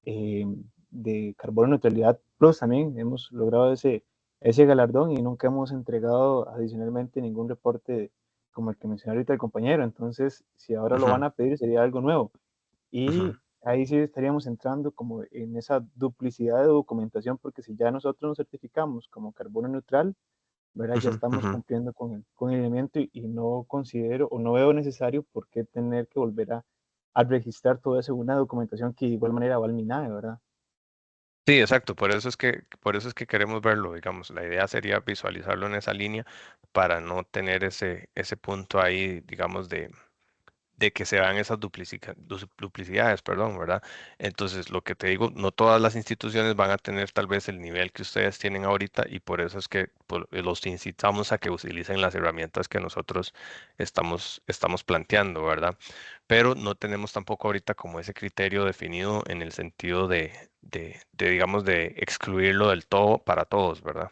eh, de Carbono Neutralidad Plus también. Hemos logrado ese galardón y nunca hemos entregado adicionalmente ningún reporte como el que mencionó ahorita el compañero. Entonces, si ahora lo Ujú, van a pedir, sería algo nuevo. ujú, Y ahí sí estaríamos entrando como en esa duplicidad de documentación, porque si ya nosotros nos certificamos como carbono neutral, ¿verdad? Ya ujú, estamos ujú. cumpliendo con el elemento y no considero o no veo necesario por qué tener que volver a registrar todo eso en una documentación que de igual manera va al MINAE, ¿verdad? Sí, exacto, por eso es que queremos verlo, digamos, la idea sería visualizarlo en esa línea para no tener ese punto ahí, digamos, de que se dan esas duplicidades, perdón, ¿verdad? Entonces, lo que te digo, no todas las instituciones van a tener tal vez el nivel que ustedes tienen ahorita y por eso es que los incitamos a que utilicen las herramientas que nosotros estamos planteando, ¿verdad? Pero no tenemos tampoco ahorita como ese criterio definido en el sentido digamos, de excluirlo del todo para todos, ¿verdad?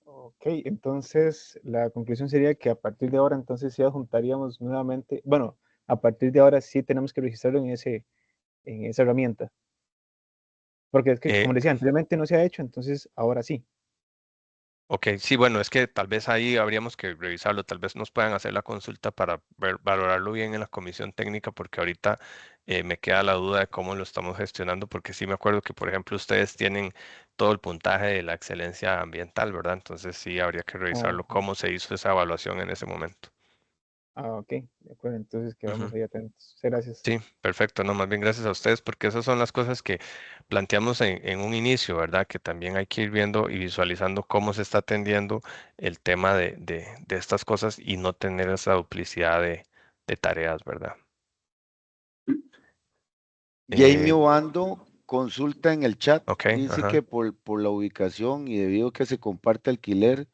Ok, entonces la conclusión sería que a partir de ahora entonces sí adjuntaríamos nuevamente, bueno, a partir de ahora sí tenemos que registrarlo en esa herramienta, porque es que, Eh, como decía, anteriormente no se ha hecho, entonces ahora sí. Ok, sí, bueno, es que tal vez ahí habríamos que revisarlo, tal vez nos puedan hacer la consulta para valorarlo bien en la comisión técnica, porque ahorita me queda la duda de cómo lo estamos gestionando, porque sí me acuerdo que, por ejemplo, ustedes tienen todo el puntaje de la excelencia ambiental, ¿verdad? Entonces sí habría que revisarlo Ajá. cómo se hizo esa evaluación en ese momento. Ah, ok, de acuerdo, entonces Ujú. quedamos ahí atentos. Muchas gracias. Sí, perfecto, no, más bien gracias a ustedes, porque esas son las cosas que planteamos en un inicio, ¿verdad? Que también hay que ir viendo y visualizando cómo se está atendiendo el tema de estas cosas y no tener esa duplicidad de tareas, ¿verdad? Jamie Eh, Obando consulta en el chat, ok, dice que ajá. por la ubicación y debido a que se comparte alquiler,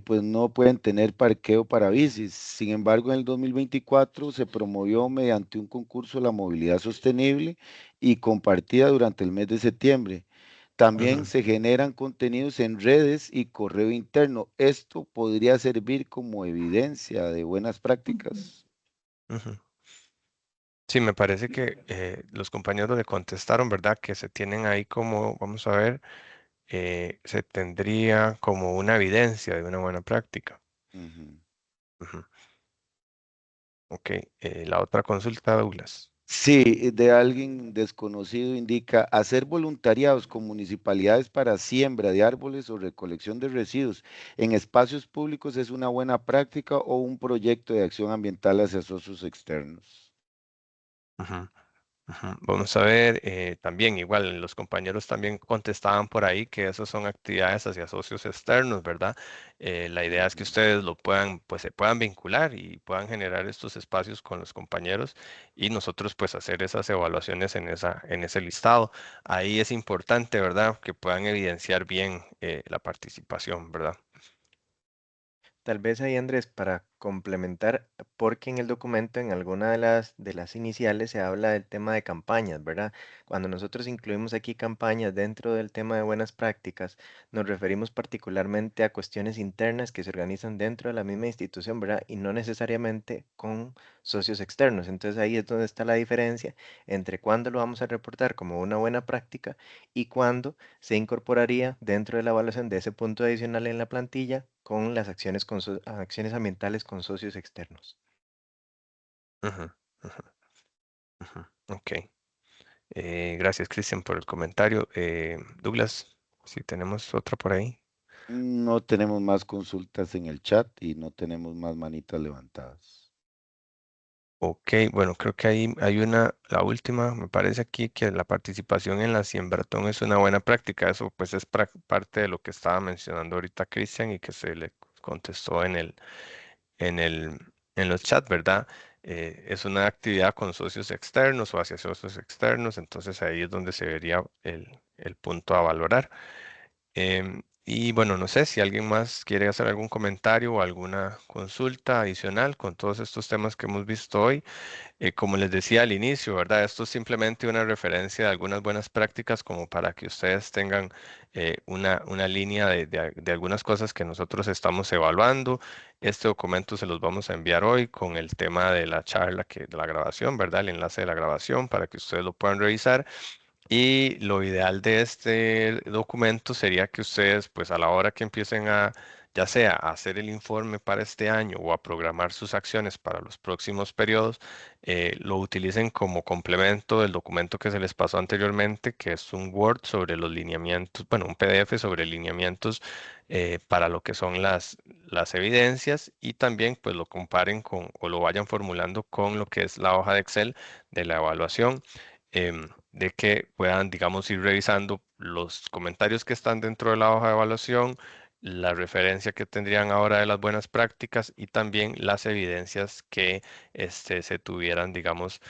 pues no pueden tener parqueo para bicis. Sin embargo, en el 2024 se promovió mediante un concurso la movilidad sostenible y compartida durante el mes de septiembre. También Ujú, se generan contenidos en redes y correo interno. Esto podría servir como evidencia de buenas prácticas. ujú. Sí, me parece que los compañeros le contestaron, ¿verdad? Que se tienen ahí como, vamos a ver, se tendría como una evidencia de una buena práctica. Ujú. Ujú. Ok, la otra consulta, Douglas. Sí, de alguien desconocido indica hacer voluntariados con municipalidades para siembra de árboles o recolección de residuos en espacios públicos es una buena práctica o un proyecto de acción ambiental hacia socios externos. Ujú. Ujú. Vamos a ver, también igual los compañeros también contestaban por ahí que esas son actividades hacia socios externos, ¿verdad? La idea es que Ujú. ustedes lo puedan, pues se puedan vincular y puedan generar estos espacios con los compañeros y nosotros pues hacer esas evaluaciones en ese listado. Ahí es importante, ¿verdad? Que puedan evidenciar bien la participación, ¿verdad? Tal vez ahí, Andrés, para complementar, porque en el documento, en alguna de las iniciales, se habla del tema de campañas, ¿verdad? Cuando nosotros incluimos aquí campañas dentro del tema de buenas prácticas, nos referimos particularmente a cuestiones internas que se organizan dentro de la misma institución, ¿verdad? Y no necesariamente con socios externos. Entonces ahí es donde está la diferencia entre cuándo lo vamos a reportar como una buena práctica y cuándo se incorporaría dentro de la evaluación de ese punto adicional en la plantilla con las acciones, acciones ambientales con socios externos. Ujú, ujú, ujú. Ok. Gracias, Cristian, por el comentario. Douglas, si tenemos otra por ahí. No tenemos más consultas en el chat y no tenemos más manitas levantadas. Ok, bueno, creo que ahí hay una, la última, me parece aquí que la participación en la Siembratón es una buena práctica. Eso pues es parte de lo que estaba mencionando ahorita Cristian y que se le contestó en el, en los chats, ¿verdad? Es una actividad con socios externos o hacia socios externos, entonces ahí es donde se vería el punto a valorar. Y bueno, no sé si alguien más quiere hacer algún comentario o alguna consulta adicional con todos estos temas que hemos visto hoy. Como les decía al inicio, ¿verdad? Esto es simplemente una referencia de algunas buenas prácticas como para que ustedes tengan una línea de algunas cosas que nosotros estamos evaluando. Este documento se los vamos a enviar hoy con el tema de la charla, de la grabación, ¿verdad? El enlace de la grabación para que ustedes lo puedan revisar. Y lo ideal de este documento sería que ustedes, pues a la hora que empiecen a, ya sea a hacer el informe para este año o a programar sus acciones para los próximos periodos, lo utilicen como complemento del documento que se les pasó anteriormente, que es un Word sobre los lineamientos, bueno, un PDF sobre lineamientos para lo que son las evidencias y también pues lo comparen con o lo vayan formulando con lo que es la hoja de Excel de la evaluación. De que puedan, digamos, ir revisando los comentarios que están dentro de la hoja de evaluación, la referencia que tendrían ahora de las buenas prácticas y también las evidencias que se tuvieran, digamos,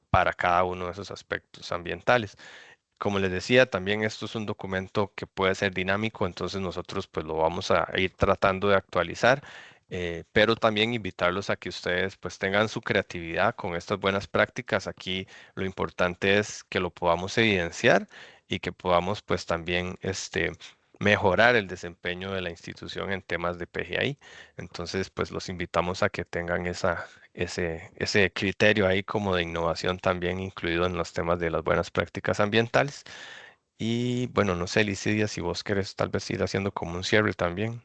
para cada uno de esos aspectos ambientales. Como les decía, también esto es un documento que puede ser dinámico, entonces nosotros pues lo vamos a ir tratando de actualizar, pero también invitarlos a que ustedes pues tengan su creatividad con estas buenas prácticas. Aquí lo importante es que lo podamos evidenciar y que podamos pues también mejorar el desempeño de la institución en temas de PGI. Entonces pues los invitamos a que tengan ese criterio ahí como de innovación también incluido en los temas de las buenas prácticas ambientales. Y bueno, no sé, Licidia, si vos querés tal vez ir haciendo como un cierre también.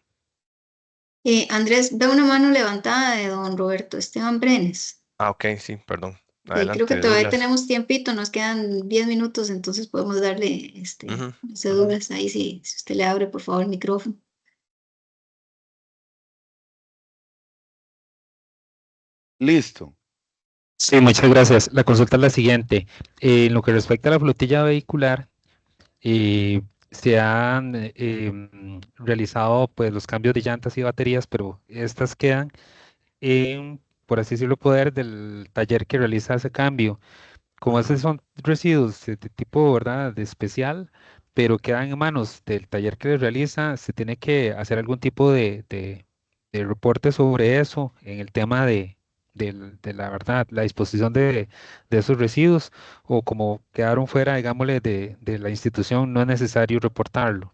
Andrés, veo una mano levantada de don Roberto Esteban Brenes. Ah, ok, sí, perdón. Creo que Adelante, todavía Douglas. tenemos tiempito, nos quedan 10 minutos, entonces podemos darle Ujú, ese ujú. Douglas ahí, si usted le abre por favor el micrófono. Listo. Sí, muchas gracias. La consulta es la siguiente. En lo que respecta a la flotilla vehicular, eh, se han realizado pues los cambios de llantas y baterías, pero estas quedan en, por así decirlo, poder del taller que realiza ese cambio. Como Ujú. esos son residuos de tipo, ¿verdad?, de especial, pero quedan en manos del taller que les realiza, se tiene que hacer algún tipo de reporte sobre eso en el tema de la verdad, la disposición de esos residuos, o como quedaron fuera, digámosle, de la institución, no es necesario reportarlo.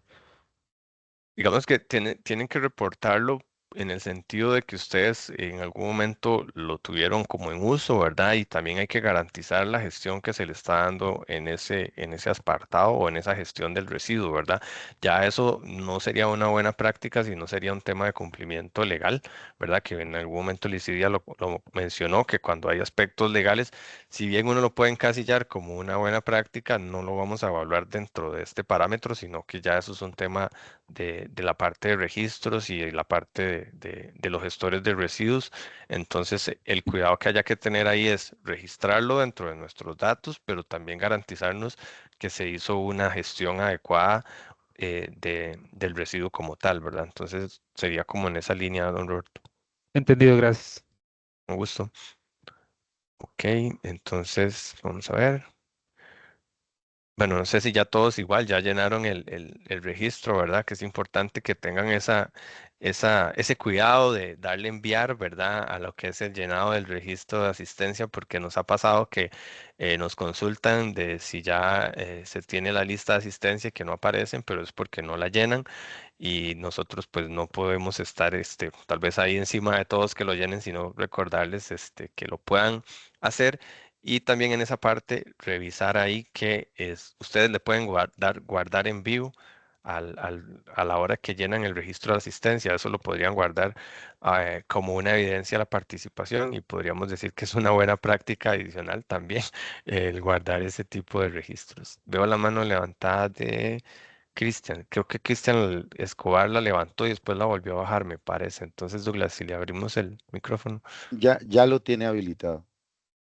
Digamos que tienen que reportarlo en el sentido de que ustedes en algún momento lo tuvieron como en uso, ¿verdad? Y también hay que garantizar la gestión que se le está dando en ese apartado o en esa gestión del residuo, ¿verdad? Ya eso no sería una buena práctica, sino sería un tema de cumplimiento legal, ¿verdad? Que en algún momento Licidia lo mencionó, que cuando hay aspectos legales, si bien uno lo puede encasillar como una buena práctica, no lo vamos a evaluar dentro de este parámetro, sino que ya eso es un tema de la parte de registros y de la parte de los gestores de residuos. Entonces, el cuidado que haya que tener ahí es registrarlo dentro de nuestros datos, pero también garantizarnos que se hizo una gestión adecuada del residuo como tal, ¿verdad? Entonces, sería como en esa línea, don Roberto. Entendido, gracias. Un gusto. Ok, entonces, vamos a ver. Bueno, no sé si ya todos igual ya llenaron el registro, ¿verdad? Que es importante que tengan ese cuidado de darle enviar, ¿verdad? A lo que es el llenado del registro de asistencia, porque nos ha pasado que nos consultan de si ya se tiene la lista de asistencia y que no aparecen, pero es porque no la llenan y nosotros pues no podemos estar, tal vez ahí encima de todos que lo llenen, sino recordarles, que lo puedan hacer. Y también en esa parte, revisar ahí que ustedes le pueden guardar en vivo a la hora que llenan el registro de asistencia. Eso lo podrían guardar como una evidencia de la participación y podríamos decir que es una buena práctica adicional también el guardar ese tipo de registros. Veo la mano levantada de Cristian. Creo que Cristian Escobar la levantó y después la volvió a bajar, me parece. Entonces, Douglas, si le abrimos el micrófono. Ya lo tiene habilitado.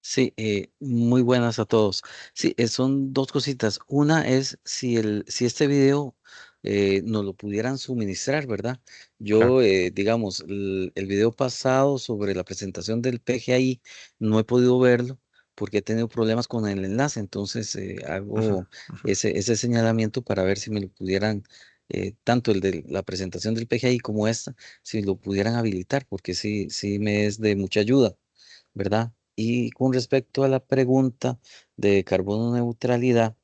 Sí, muy buenas a todos. Sí, son dos cositas. Una es si este video nos lo pudieran suministrar, ¿verdad? Claro. Yo, digamos, el video pasado sobre la presentación del PGI no he podido verlo porque he tenido problemas con el enlace, entonces Ujú, hago ujú, ese señalamiento para ver si me lo pudieran, tanto el de la presentación del PGI como esta, si lo pudieran habilitar, porque sí, sí me es de mucha ayuda, ¿verdad? Y con respecto a la pregunta de carbono neutralidad,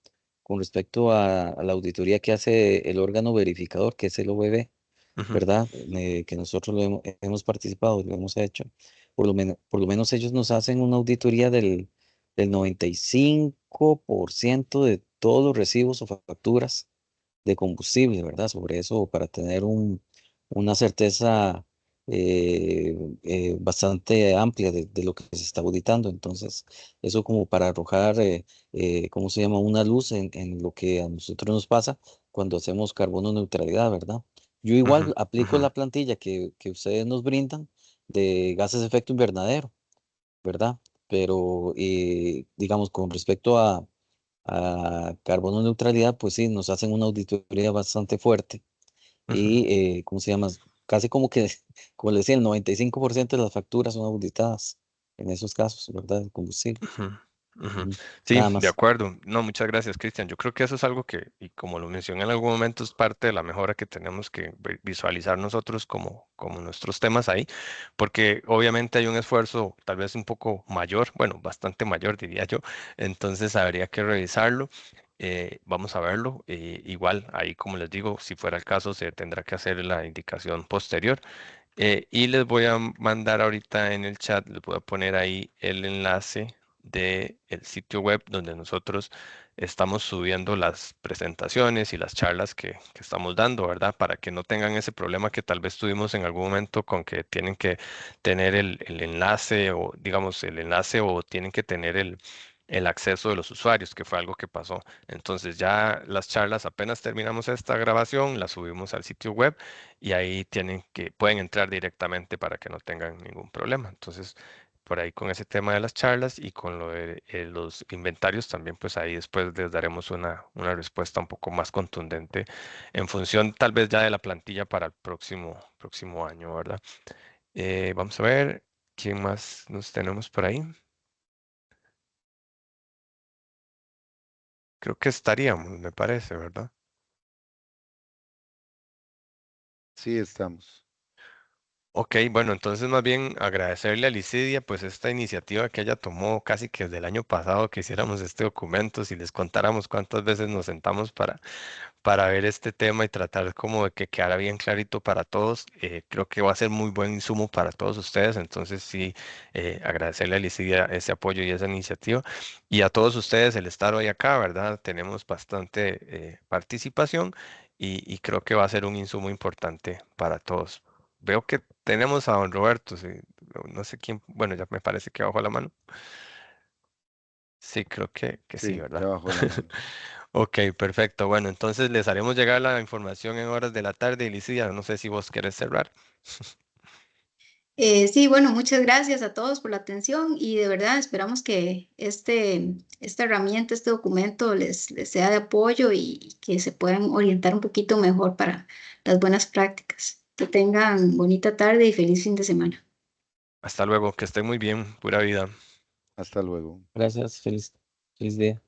con respecto a la auditoría que hace el órgano verificador, que es el OBB, ujú, ¿verdad? Que nosotros hemos participado, lo hemos hecho. Por lo menos ellos nos hacen una auditoría del 95% de todos los recibos o facturas de combustible, ¿verdad? Sobre eso, para tener una certeza bastante amplia de lo que se está auditando. Entonces, eso como para arrojar, ¿cómo se llama? Una luz en lo que a nosotros nos pasa cuando hacemos carbono neutralidad, ¿verdad? Yo ujú, igual aplico ujú, la plantilla que ustedes nos brindan de gases de efecto invernadero, ¿verdad? Pero, digamos, con respecto a carbono neutralidad, pues sí, nos hacen una auditoría bastante fuerte ujú, y, ¿cómo se llama? Casi como que, como le decía, el 95% de las facturas son auditadas en esos casos, ¿verdad? El combustible. ujú, ujú. Ujú. Sí, Nada de más. acuerdo. No, muchas gracias, Cristian. Yo creo que eso es algo que, y como lo mencioné en algún momento, es parte de la mejora que tenemos que visualizar nosotros como nuestros temas ahí, porque obviamente hay un esfuerzo tal vez un poco mayor, bueno, bastante mayor, diría yo. Entonces habría que revisarlo. Vamos a verlo. Igual, ahí como les digo, si fuera el caso, se tendrá que hacer la indicación posterior. Y les voy a mandar ahorita en el chat, les voy a poner ahí el enlace del sitio web donde nosotros estamos subiendo las presentaciones y las charlas que estamos dando, ¿verdad? Para que no tengan ese problema que tal vez tuvimos en algún momento con que tienen que tener el enlace o digamos el enlace o tienen que tener el acceso de los usuarios, que fue algo que pasó. Entonces ya las charlas, apenas terminamos esta grabación, las subimos al sitio web y ahí pueden entrar directamente para que no tengan ningún problema. Entonces, por ahí con ese tema de las charlas y con lo de los inventarios también, pues ahí después les daremos una respuesta un poco más contundente en función tal vez ya de la plantilla para el próximo año, ¿verdad? Vamos a ver, ¿quién más nos tenemos por ahí? Creo que estaríamos, me parece, ¿verdad? Sí, estamos. Ok, bueno, entonces más bien agradecerle a Licidia pues esta iniciativa que ella tomó casi que desde el año pasado que hiciéramos este documento, si les contáramos cuántas veces nos sentamos para ver este tema y tratar como de que quedara bien clarito para todos. Creo que va a ser muy buen insumo para todos ustedes. Entonces sí, agradecerle a Licidia ese apoyo y esa iniciativa. Y a todos ustedes el estar hoy acá, ¿verdad? Tenemos bastante participación y creo que va a ser un insumo importante para todos. Veo que tenemos a don Roberto, sí, no sé quién, bueno, ya me parece que bajó la mano. Sí, creo que sí, Sí, ya ¿verdad? bajó la mano. Ok, perfecto. Bueno, entonces les haremos llegar la información en horas de la tarde. Y Licia, no sé si vos querés cerrar. Sí, bueno, muchas gracias a todos por la atención y de verdad esperamos que esta herramienta, este documento les sea de apoyo y que se puedan orientar un poquito mejor para las buenas prácticas. Que tengan bonita tarde y feliz fin de semana. Hasta luego, que estén muy bien, pura vida. Hasta luego. Gracias, feliz día.